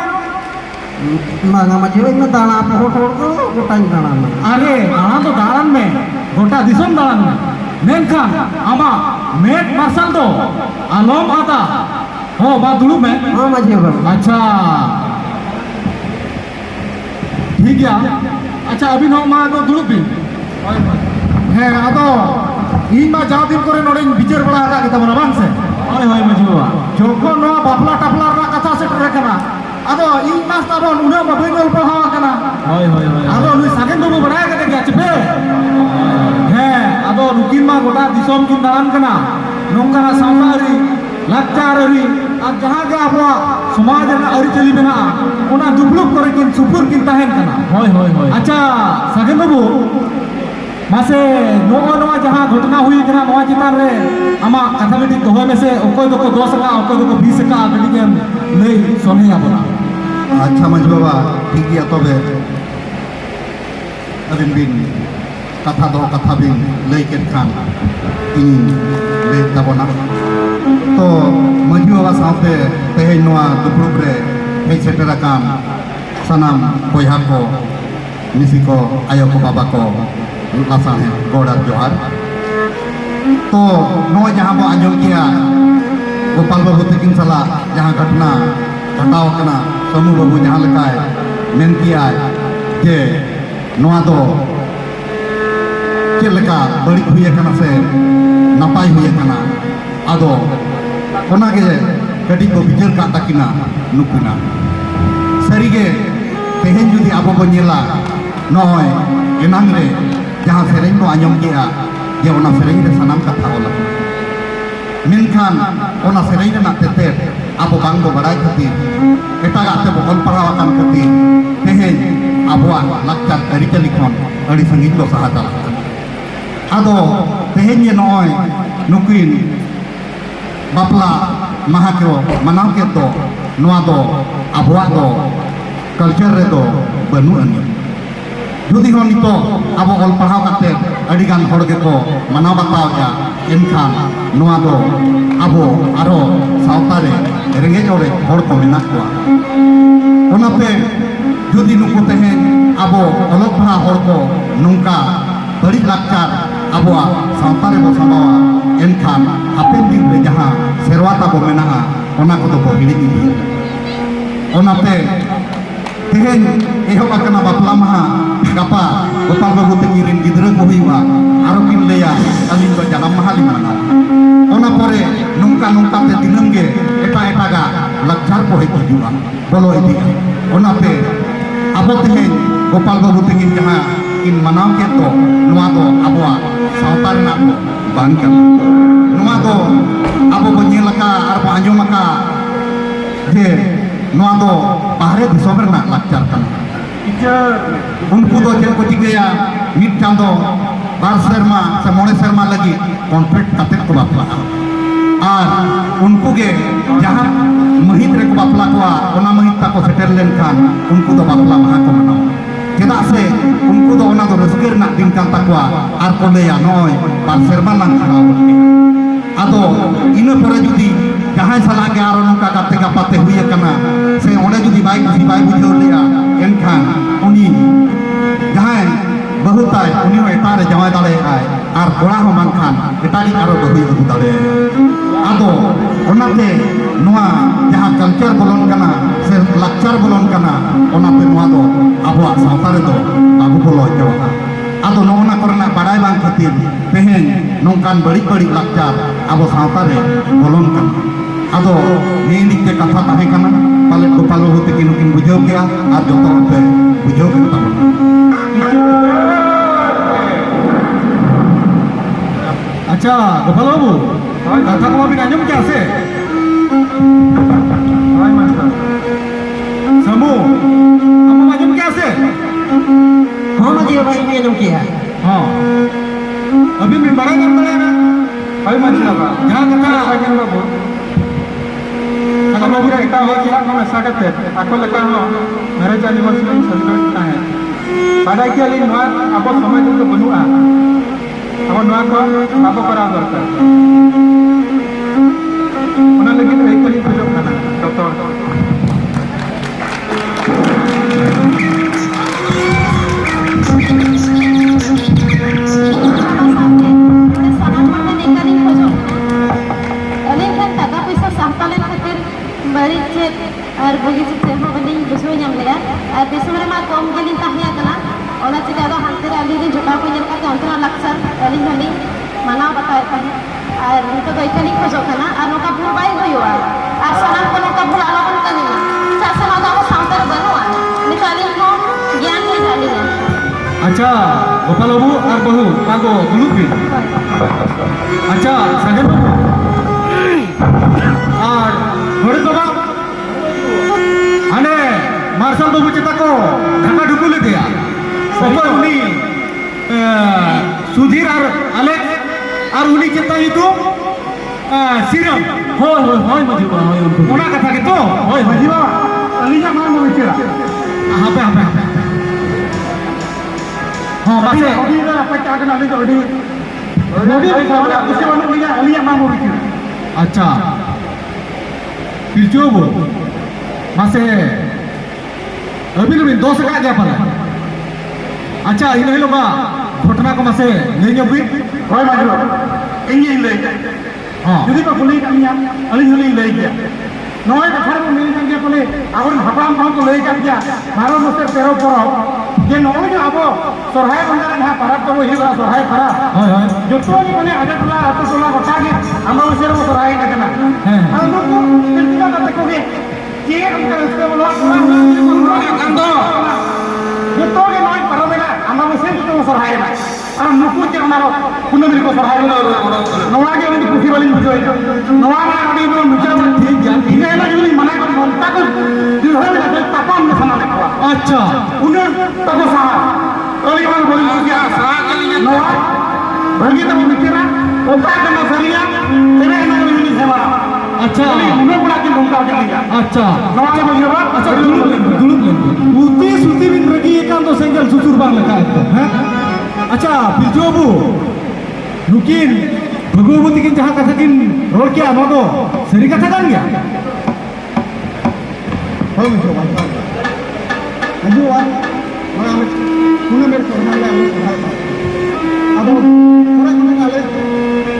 Manga maju ini dana pohon ko gotan dana Are dalan to dalan me gota disom dalan me. Menkhan ama met marsal to alom ata. Ho ba dulu me. हाँ मजे बा अच्छा ठीक है अच्छा अभी no मा को दुलुप बिन है आदो इन मा जा दिन करे नोडे बिचार बड़ा का kita बना बांग से होय होय मजे बा joko no bapla tapla ra kata se tere kana ado इन मा tabon una ma bengol pa hawa kana होय होय होय ado lui sagen dulu bana ka de chepe है ado nukin ma gota disom kin dalan kana nongkara sautari lakcari আর যাহা গে আবো সমাজ রে আরি চলি মেনা ওনা ডুপ্লুপ করে কিন সুপুর কিন তাহেন কানা होय होय होय আচ্ছা সাগেন বাবু মাসে নোয়া যাহা ঘটনা হুই কানা নোয়া চিতান রে আমা কথা মিটি দহয় মেসে অকয় দকো 10 কা অকয় দকো 20 কা গডি কেন লই সনে আবনা अच्छा मंज बाबा ठीक है तबे अबिन बिन कथा दो कथा बिन लई केन खान इन ले तबना तो मंज बाबा साथे तेहेन नोआ दुपुरुप रे हे सेटर कान सनाम बयहा को मिसी को आयो को बाबा को लासान है गोड़ा जोहार तो नोआ जहां बो आंजम किया गोपाल बाबू तकिन सला जहां घटना घटाव कना समूह बाबू जहां लकाय मेन किया जे नोआ दो चेक लका बड़ी हुई कना से नपाय हुई कना आदो ओना के कटी को बिचार का तकिना नुकुना सरीगे तेहेन जुदी आबो बो नेला नय एनांग रे जहां सेरेñ नो आंजम किया जे ओना सेरेñ रे सनाम कथा होला मेनखान ओना सेरेñ रे ना तेते आबो बांग बो बड़ाई खातिर एटागा ते बो ऑल पढ़ावा कान खातिर तेहेन आबोआ लाक्चार अरिचली खन अड़ी संगीत दो सहाता आदो तेहेन जे नय नुकिन बापला माहा को मनाव के तो नोआ दो आबोआ दो कल्चर रे दो बनु अनि जुदी हो नितो आबो ऑल पढ़ाव काते अड़ी गान हड़ के को मनाव बताव या एनखान नोआ दो आबो आरो सावता रे रेंगे जोरे हड़ को मेना को ओनाते जुदी नुको तेहेन आबो ऑलोक पढ़ा हड़ को नुंका बड़ी लाक्चार आबोआ सावता रे बो साबावा एनखान हापेन दिन रे जहां सेरवाता बो मेना ओना को तो बो हिड़ी दी ओनाते तेहेन एहब आकना बापला महा गपा गोपाल बाबू तकिन गिद्रा को हुईवा आरो किन लेया अलिन दो जानम महा लिमाना ओना परे नुंका नुंका ते दिनम गे एटा एटागा lakchar ko hej hijua bolo idiga onape abo tehen Gopal Babu tengin jaha in manaw ke to noa do abwa sawta renak ko bang kana noa do abo bo nyel ka ar bo anjom ka je noa do bahare disom renak lakchar kana उनको तो check को चिकया मिट चांदो बार शर्मा से मोने शर्मा लगी conflict कते को बापला और उनको के जहां महित रे को बापला को ओना महित ता को सेटल लेन खान उनको तो बापला महा को मनाओ चेदा से उनको तो ओना तो रसकेर ना दिन कान तकवा और को लेया नय बार शर्मा lang खड़ा आदो इन परे जुदी जहां सला के आरो नका कते का पाते हुई कना से ओने जुदी बाई खुशी बाई बुझो लिया एनखान उनी जहां बहुताय उनी एटारे जमाय दाले आय आर कोड़ा हो मानखान एटारी आरो बहु अगु दाले आदो ओनाते नोआ जहां कल्चर बोलन कना से लक्चर बोलन कना ओनाते नोआ दो आबो सावता रे दो बाबू बोलो जवा आदो नोना करना बाडाय बांग खातिर तेहेन नोंकान बड़ी बड़ी लक्चर आबो सावता रे बोलन कना आदो नेनिक के कथा ताहे कना पाले गोपाल बाबू ते किन बुझाव गया और जतो पे बुझाव के तबना अच्छा गोपाल बाबू कथा को अभी आंजम क्या से हाय मास्टर समू हम आंजम क्या से हाँ माजी भाई मैं नुम किया हां अभी मैं बड़ा कर रहा है हाय मास्टर जहां कथा आंजम बाबू kalau kita kita awak kita kau masyarakat tu, aku lekas marriage anniversary celebrate kita hai. Pada kali ni apa sampai tu benua, apa nuah kau apa perang dorkar. Mana lagi tu kali tu mana, doktor. bari cek ar begitu cek mau beli busuk yang lea besok mereka kom gelin tahnya kena orang cek ada hantar alih ni juga punya kata antara laksar alih alih mana batai kan ar itu tu ikan ikut kena ar nuka bulu bayi goyua ar sana pun nuka bulu alam kan ni cak sana tahu santar banua ni kali ko gian ni kali ni अच्छा गोपाल बाबू और बहू कागो गुलुक भी अच्छा सजन बाबू और बड़े बाबा अने martial बाबू चिता को ढाका ढुकू ले दिया ऊपर उनी सुधीर और अलेक्स और उनी चिता itu सीरम हो मजुबा हो ओना कथा के तो होय मजुबा अलीजा मा मो बिचरा हापे हाँ मासे अभी ना apa क्या करना अली तो अली उसके बाद अलीजा अलीजा मा मो बिचरा अच्छा फिर जो वो मासे अभी दोस्त का क्या पता अच्छा इन लोग घटना को मासे नहीं जब होय माजो इंगे ले हाँ जुदी को पुलिस अली ले गया नय कथा को मिल गया बोले आवर हपराम को ले गया 12 मासेर 13 पर जे नय जो अब सरहाय बंदर ना परब तो हिला सरहाय खरा हाय हाय जतो जी माने आगे टोला आतो टोला गोटा के हम उसेर वो सरहाय ना कना हैं हम लोग को तिलका करते को के जे हम कर उसके बोलो अंदो जतो के नय परब ना हम उसेर तो सरहाय ना और नुकु के हमारो कुनमिल को सरहाय नवा के उनकी खुशी वाली बुझो नवा ना अभी वो नुचरा ठीक है इने ना जुली मना को मनता को दिहर ना तापन में समा देखवा अच्छा उन्हें तब सा कली मन बोली क्या सा कली नवा भगी तो मिचरा ओपा करना सरिया तेरे ना मिली सेवा अच्छा उन्हें बड़ा की मुंगा के लिया अच्छा नवा के बोलियो अच्छा दुलुक उती सुती बिन रगी एकांत सेंगल सुसुर बांग लगा हैं अच्छा फिर जो वो नुकिन भगवती किन जहां कथा किन रोल किया नो तो सरी कथा kan ya हो मिचो भाई अजुआ मैं हमें पुणे मेरे सोना ले हमें सहाय अब पूरा दिन आले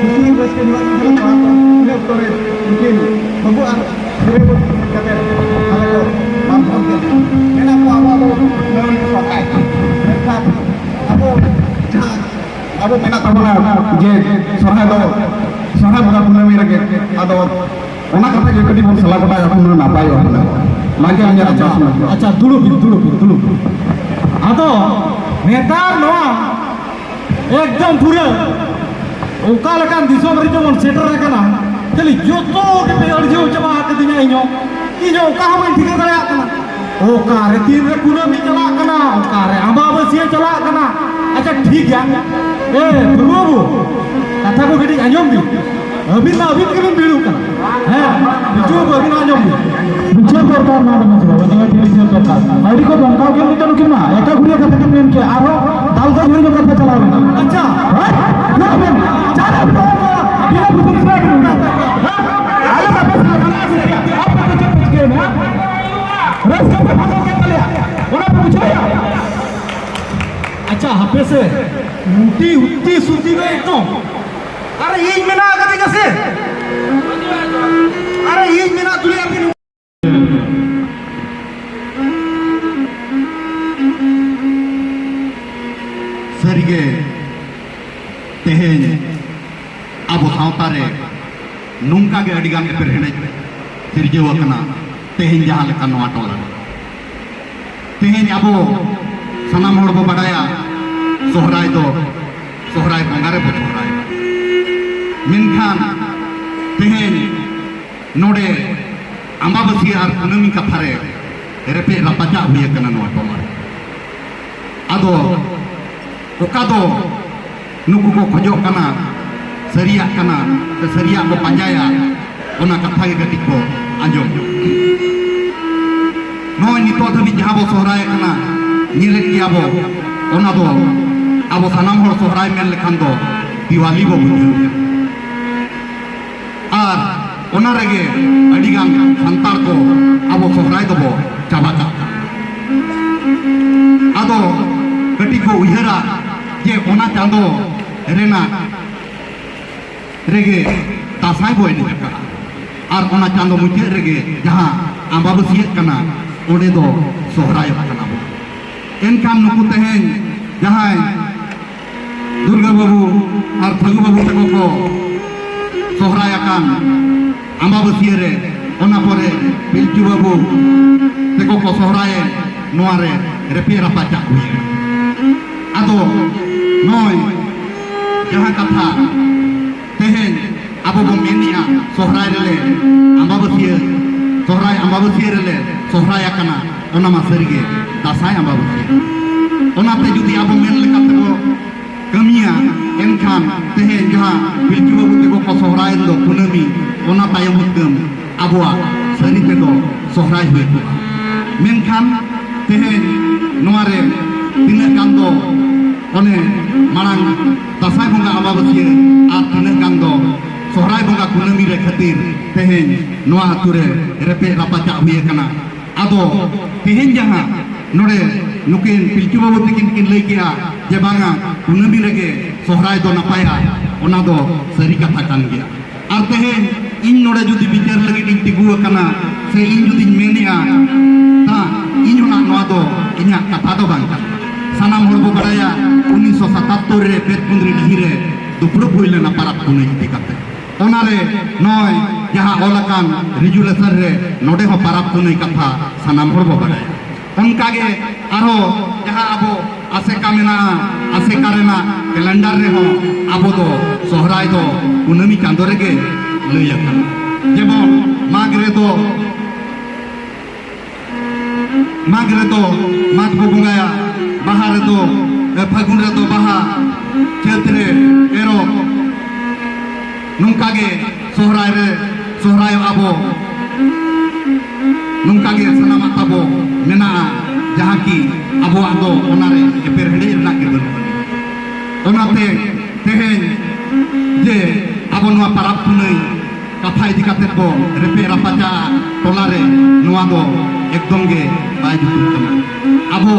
खुशी बस के निवास के बात ने करे लेकिन भगवान मेरे को कहते हमें को हम हम के ना को अब नवीन को पकाए अब अब मेना तबना जे सोना दो सोना बुरा पुणे मेरे के आदो ᱚᱱᱟ ᱠᱟᱛᱷᱟ ᱜᱮ ᱠᱟᱹᱴᱤᱡ ᱵᱚᱱ ᱥᱟᱞᱟ ᱜᱚᱴᱟᱭᱟ ᱠᱷᱟᱱ ᱱᱟᱯᱟᱭᱚᱜᱼᱟ ᱚᱱᱟᱜᱮ ᱤᱧᱟᱹᱜ ᱟᱪᱪᱷᱟ अच्छा दुड़ुब आदो नेतार नवा एकदम पूरा ओका लेकान दिसोम रे जमन सेटर कना खाली जोतो के पे अर्जियो चबा कदिया इño ओका हम ठीक दड़या कना ओका रे तीन रे कुनामी चला कना ओका रे अमाबस्या चला कना अच्छा ठीक गया ए बाबू कथा को गडी आंजम दी अभी के भी बीड़ू कना हैं जो अभी ना आंजम दी बुझे दरकार ना दम बाबा निया बुझे दरकार आड़ी को बंकाव के नितन किमा एका गुड़िया कथा के मेन के आरो दाल का झुरी कथा चला ना अच्छा ना बे चला बिना बुझे से आले का पैसा आप का चप के ना रास्ता पे भागो के चले ओना पूछो या अच्छा हपे से मुटी उट्टी सुती गई तो अरे ये मिना कति कैसे अरे ये मिना तुले अपनी सरिगे तेहेन अब सावतारे नुंका के अडिगान एपेरहेणे सिरजेव कना तेहेन जहां लेका नवा टोला तेहेन अब सनाम हड़ बो बडाया सोहराय बंगारे बो सोहराय मेनखान तेहेन नोडे अम्बाबसी और कुनमी कथारे रेपे रपाचा हुए कना नवा टोला आदो ओका दो नुकु को खोजो कना सरिया कना ते सरिया को पंजाया ओना कथा के गति को आंजम नोय नितो धबी जहां बो सोहराय कना निले किया बो ओना दो आबो सनाम हर सोहराय मेन लेखान दो दिवाली बो बुझु आर ओना रेगे अडिगान संतार को आबो सोहराय दो बो चाबा आदो गति को उहरा जे ओना चांदो रेना रेगे तासाय बो एने का आर ओना चांदो मुचे रेगे जहां अम्बाबसिया कना ओडे दो सोहराय कना बो एनकान नुकु तेहेन जहां दुर्गा बाबू और फगु बाबू तको को सोहराय कान अम्बाबसिया रे ओना परे पिलचू बाबू तको को सोहराय नोआ रे रेपे रपाचा हुई आदो नय जहां कथा तेहेन अब बो मेनिया सोहराय रे अम्बाबसिया रे सोहराय कना ओना मा सरिगे दासाय अम्बाबसिया ओनाते जुदी अब मेन लेकाते बो कमिया एनखान तेहेन जहां पिलचू बाबू तको को सोहराय दो कुनमी ओना तायम हुकम अबुआ सरी पे दो सोहराय हुई मेनखान तेहेन नोआ रे तिना गान दो ओने मांग दासाय बंगा अम्बाबसिया आ तिना गान दो सोहराय बंगा कुनमी रे खातिर तेहेन नोआ आतुरे रेपे रापाचा हुई कना आदो तेहेन जहां नोडे नुकिन पिलचू बाबू तकिन किन लई किया जे बांगा कुनमी रेगे सोहराय दो नपाया ओना दो सरी कथा कान गया आर तेहेन इन नोडे जुदी विचार लगी इन तिगु कना से इन जुदी मेनिया ता इन होना नोआ दो इन्या कथा दो बांगा सनाम हड़ बो बडाया 1977 रे पेटकुंद्री ढीरे दुपड़ो भइले ना पाराप कुने इति कते ओनारे नय जहां ओलाकान रिजुलेशन रे नोडे हो पाराप कुने कथा सनाम हड़ बो बडाया उनका गे आरो जहां अबो आसेका मेना आसेका रेना कैलेंडर रे हो अबो दो सोहराय दो कुनमी चांदो रेगे लई आकन जेबन माग रे दो माग बो बुंगाया बाहा रे दो फागुन रे दो बाहा चैत रे एरो नुंका गे सोहराय अबो नुंका गे सनामा ताबो मेना जहां की अबो आदो ओनारे एपेर हेडे रना के बन ओनाते तेहेन जे अबो नवा पाराप पुनई कथा इदि काते को रेपे रापाचा टोलारे नवा दो एकदम गे बाय जुतु कना अबो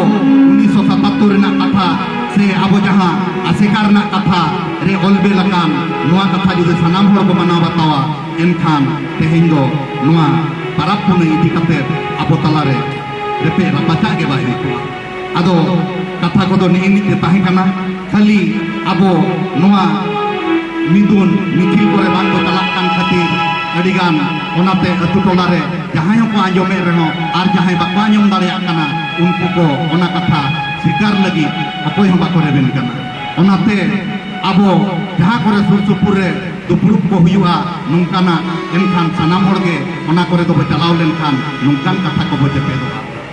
1977 रना कथा से अबो जहां आसेकार ना कथा रे ओलबे लकान नवा कथा जुदे सनाम हड़ को मना बतावा एनखान तेहेन दो नवा पाराप पुनई इदि काते अबो तलारे रेपे रापाचा के बाय आदो कथा को दो निते ताहे कना खाली अबो नवा मिदुन मिथिल करे बांग को तलाक कान खातिर अडिगान ओनाते अतु टोला रे जहां को आंजोमे रहो और जहां बाको आंजोम दाड़िया कना उनको को ओना कथा स्वीकार लगी अकोय हम बाको रेबेन कना ओनाते आबो जहां करे सुर सुपुर रे दुपुरुप को हुआ नुंकाना एनखान सनाम होड़गे ओना करे दो चलाव लेनखान नुंकान कथा को बो चेपेदो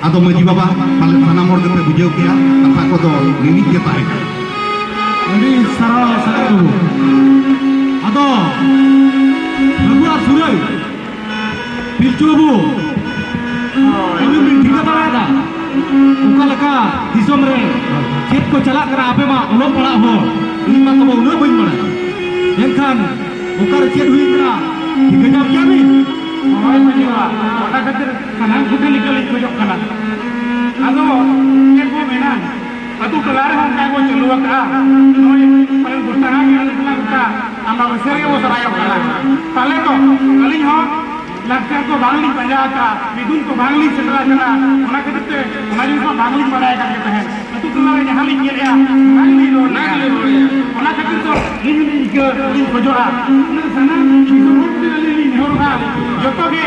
आदो मजी बाबा पाले सनाम होड़गे पे बुझेव किया कथा को दो निमित के ताहे अभी सारा सारा आदो रघुआ सुरई पिलचू बाबू अभी भी ठीक है उका लका दिसोम रे चेत को चला करा आपे मा उलो पड़ा हो इन मा तो उलो बइन पड़ा एनखान उकर चेत हुई करा ठीक है जब क्या भी ओय मजीवा ओटा खातिर खाना खुदे निकल खोजो खाना आदो चेत को मेना अतु टला रे हम काय को चलुवा का नोय पर गुस्सा हा के ना का आमा बसेर के वो सरायो खाना ताले तो कली हो लगता को बांगली पंजा का विदुन को बांगली चलरा चला ओना कते हमारी को बांगली पढ़ाया करते हैं तो तुम लोग यहां लिख लिया बांगली रो ओना कते तो लिन के लिन खोजोआ उन सना सुमुत लिन नेहरुगा जतो के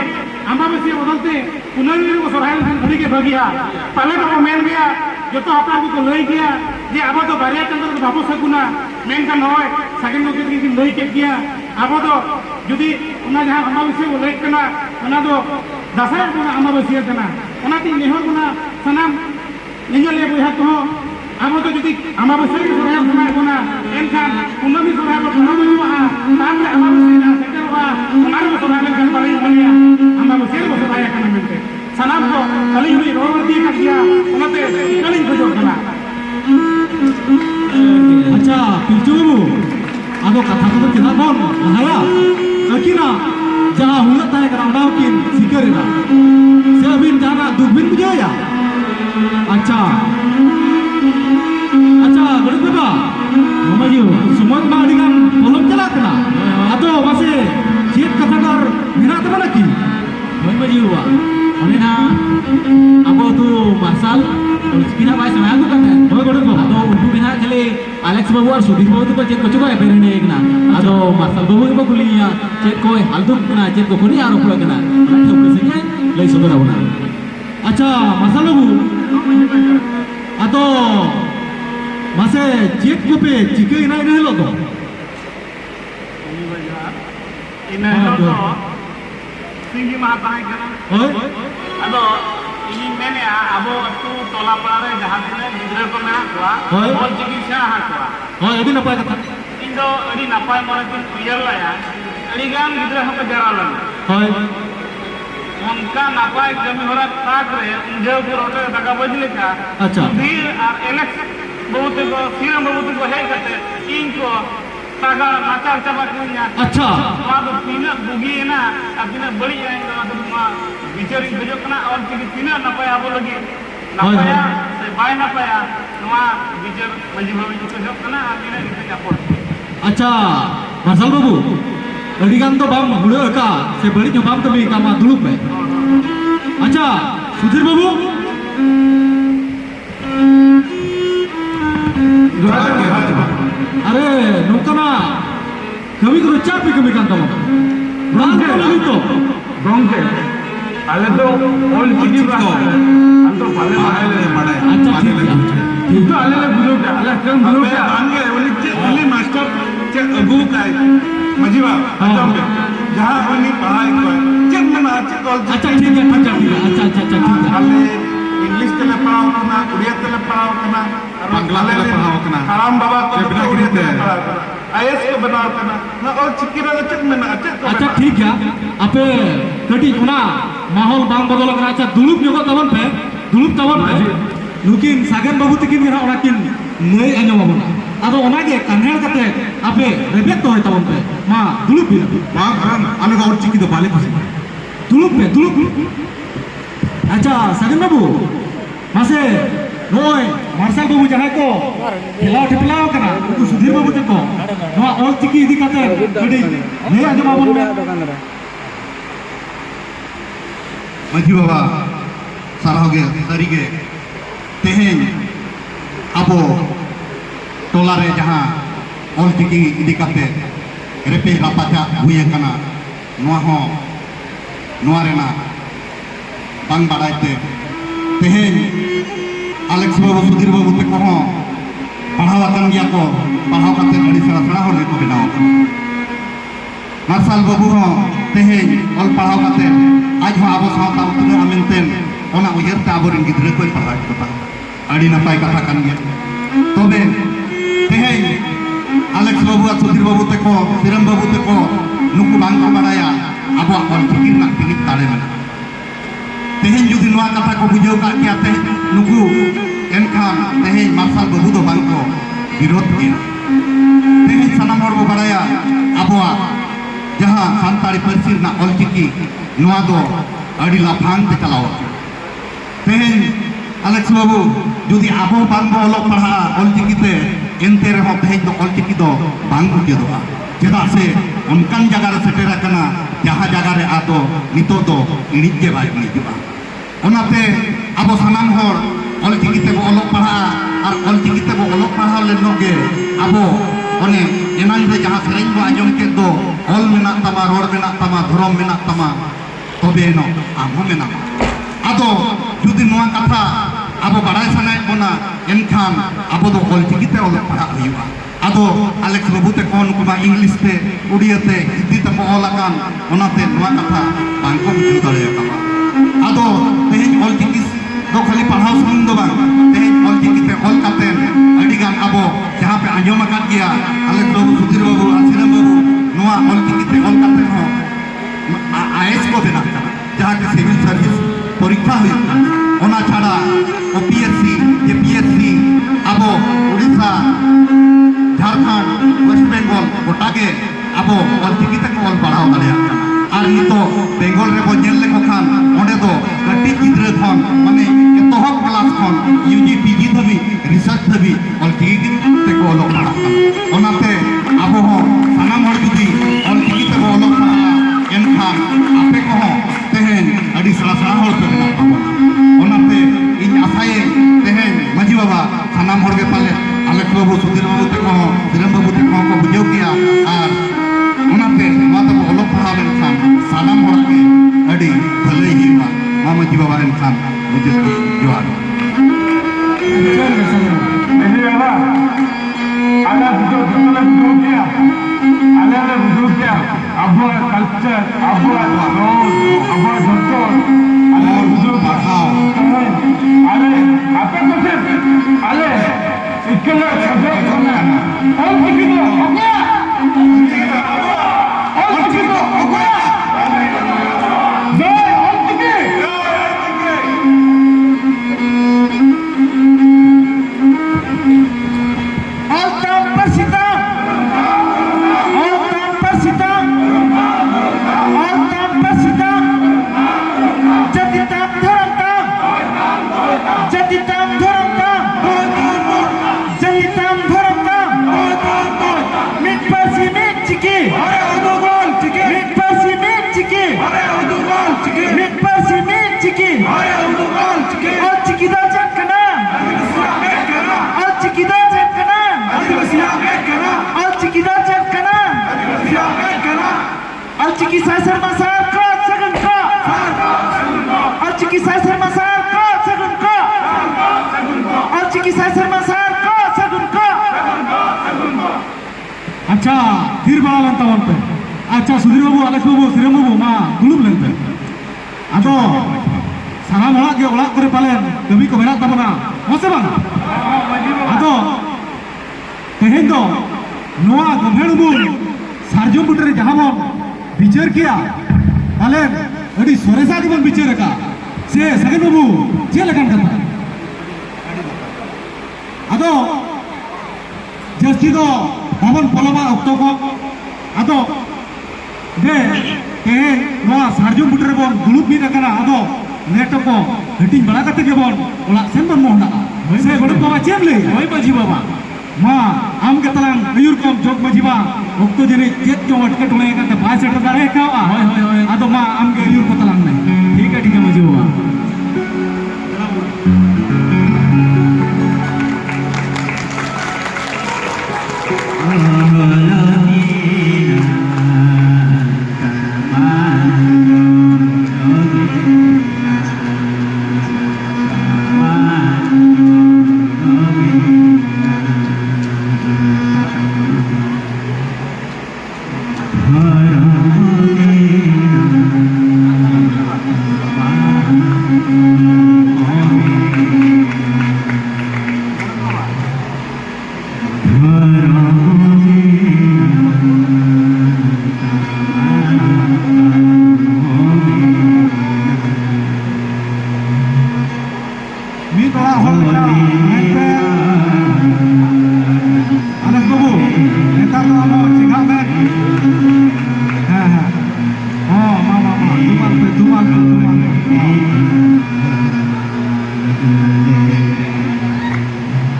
अमावस्या बदलते पुनर्वी को सरायल खड़ी के भगिया पहले तो मेन गया जो तो आपा को लई गया जे अब तो बारिया चंद्र को बाबू सकुना मेन का नय सेकंड को की लई के गया अब तो जुदी उना जहां अमावस्या को लई कना उना तो दशहरा को अमावस्या कना उना ती नेहर गुना सनाम निजले बुहा तो अब तो जुदी अमावस्या को सरायल समय गुना एनखान पुनर्वी सरायल को धर्म जुआ ताम अमावस्या सेकरवा उना को सरायल कर पड़े बलिया अमावस्या को सरायल कना मिलते सनाम को कली हुई रोवती का किया उनते कली को जो कना अच्छा पिलचू आदो कथा को चिना बोन लहाया अकिना जहां हुला ताहे करा उना किन सिकरेना से अबिन जाना दुबिन बुझाया अच्छा अच्छा गड़क बाबा ममाजी सुमन बा दिगान पलम चला कना आदो मासे चेत कथा कर मेना तबना की ममाजी हुआ ओनेना अब तो मार्शल किना बाय समय को कते हो गड़क बाबा तो उनको बिना चले अलेक्स बाबू और सुधीर बाबू तो चेक को बेरने एकना आदो मार्शल बाबू को कुलिया चेक को हालदुक ना चेक को कुनी आरोप लगना ठोक से लई सदर होना अच्छा मार्शल बाबू आदो मासे चेक को पे चिके ना रहलो तो ina to singi ma tahe kana ओए ado ini mene abo atu tola pare jahan tine gidra ko mena koa Hoi. bol chikitsa ha koa ओए अभी ना पाए कथा indo adi napai mone tin clear la ya adi gan gidra ha ko jara la ओए उनका नापाय कमी हो रहा ताक रहे उनके ऊपर रोटे दगा बजले का अच्छा। फिर और एलेक्स बहुत को सीरम बहुत को है करते इनको तागा नाचार चबा कुनिया अच्छा वहां तो तीना बुगी है ना अपने बड़ी आएंगे तो वहां बिचारी भेजो कना और तीना नापाय आबो लगी नापाया से बाय नापाया वहां बिचार मजी भाभी को जो कना आने इतने जापो अच्छा मार्शल बाबू अडिगान तो बाम हुड़े का से बड़ी जो बाम तो भी कामा दुलुप में अच्छा सुधीर बाबू अरे नौकना कभी कभी चापी कभी कांता बाबा रात को लगी तो गंगे आले तो ऑल चिकी भाषा अंतो भाले मारे अच्छा ठीक है तो आले ले बुझो क्या आले कम बुझो क्या आंगे ओली ओली मास्टर चे अगू काय मजीवा अंतो जहां ओली पढ़ाई को चेक में ना चेक ऑल अच्छा ठीक है अच्छा ठीक है आले इंग्लिश ते ले पढ़ाओ करना उड़िया ते ले पढ़ाओ करना बांग्ला ते ले पढ़ाओ करना हराम बाबा को बिना उड़िया ते गिनते। पढ़ाओ करना आईएएस को बनाओ करना ना और चिकी रे चेक में ना चेक को अच्छा ठीक है आपे कटी उना माहौल बांग बदल करा अच्छा दुलुप जो तवन पे दुलुप तवन पे नुकिन सागन बाबू तकिन मेरा ओराकिन नई आंजम बाबू आदो ओनागे कान्हेल कते आपे रेबेट तो है तवन पे मा दुलुप भी मा गरम आने का और चिकी तो बाले खुशी दुलुप पे दुलुप अच्छा सागन बाबू मासे नोय मार्शल बाबू जहां को खिलाओ कना उनको सुधीर बाबू तको नवा ऑल चिकी इदी कते गडी नई आंजम बाबू मजी बाबा सारागे सारीगे तेहेन अबो टोला रे जहां ऑल चिकी इदी कते रेपे रापाचा हुए कना bang badai te tehen Alex babu Sudhir babu te ko pahawatan gya ko pahaw kate adi sara hole ko benaw Marsal babu ho tehen ol pahaw kate aj ho abo sawta utne amenten ona uyar ta abo rin gidre ko pahaw ko ta adi napai katha kan gya tobe tehen Alex babu at Sudhir babu te ko Siram babu te ko nuku bang ko badaya abo ol fikir nak tingit tale mena tehen judi noa kata ko bujau ka kya te nuku enkhan tehen Marsal babu do bang ko birod gya tehen sanam hor bo badaya abo jaha santari persir na olchiki noa do adi laphang te chalaw tehen Alex babu judi abo bang bo olok padha olchiki te ente reho tehen do olchiki do bang ko kedoa cheda se onkan jaga re setera kana jaha jaga re ado nito do init je bai nijiba onate abo sanam hor olchiki te bo olok padha ar olchiki te bo olok padha le noge abo one enan re jaha sereng bo ajom ke do ol menak tama ror menak tama dhorom menak tama tobe no amo menak ado judi noa katha abo badai sanai bona enkhan abo do olchiki te olok padha huyuga ado Alex babu te kon kuma English te Udiya te Hindi te olakan onate noa katha bangko bujau dare kama ado tehen olchiki do khali padhaw sumung do bang tehen olchiki te ol katen adigan abo jaha pe anjom akan gya Alex babu Sudhir babu Siram babu noa olchiki te ol katen ho AS ko bena kana jaha ke civil service porikha huyuk ona chhada OPSC JPSC abo Odisha Jharkhand West Bengal gota ge abo olchiki te ol padhaw dare kana ar nito Bengal re bo nyel le ko khan onde do kati gidre khon mane etohok class khon UG PG dhabi research dhabi olchiki te ko olok padhaw kana onate abo ho sanam hor judi olchiki te ko olok padhaw enkhan ape ko ho tehen adi sala hor pe mena pabona onate in asaye tehen maji baba sanam hor ge pale Alex babu Sudhir babu te ko Siram babu te ko bujau kiya ar onate noa to olok padhaw lenkhan sanam hor ke adi bhalei hiwa ma maji baba enkhan mujhe johar नहीं बाबा आला बुजुर्ग तुमने बुजुर्ग किया आला ने बुजुर्ग किया अब कल्चर अब रोज अब धोतर आला बुजुर्ग बढ़ाओ आले आपे कुछ आले इकल्ला शब्द करना और किसी को हो गया और किसी को हो गया जय और किसी अच्छा तीर बड़ा लंता वनते अच्छा सुधीर बाबू Alex बाबू Siram बाबू मा दुलुब लेंते अतो सारा मोला के ओला करे पालेन कभी को मेना तबना मसे बang अतो तेहेन दो नोआ गंभीर बुन सार्जम बुटरे जहां बन विचार किया पालेन अडी सोरेसा के बन विचार का से सगन बाबू जे लगन कथा अतो जस्ती दो भवन पलमा अक्तो को अदो दे तेहेन नोआ सार्जम बुटरे बन दुलुब मी रकना अदो नेटो को हटिंग बड़ा कते के बन ओला सेन बन मोहना से बड़ बाबा चेम ले होय बाजी बाबा मा आम के तलांग अयुर कम जोग मजिबा ओक्तो जने चेत जो अटके टोले का बा सेटर दारे का होय होय होय अदो मा आम के अयुर को तलांग नहीं ठीक है मजी बाबा Maha Anak babu, kita tu amo cingak men. Oh, mama, tuman.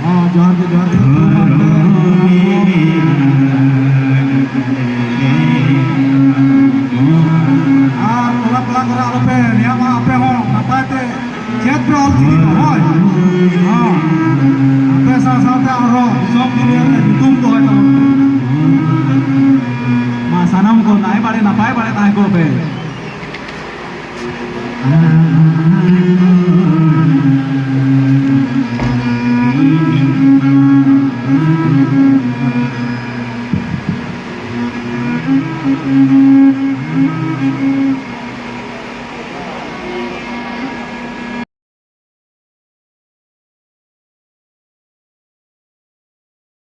Oh, johar tuman. Pelak orang lepe, ya mah apa ho, apa te, jet bro sini boy. Apa sah te aro, sok dunia hitung tu hai tahu. Mas sanam ko naik balik naik ko pe.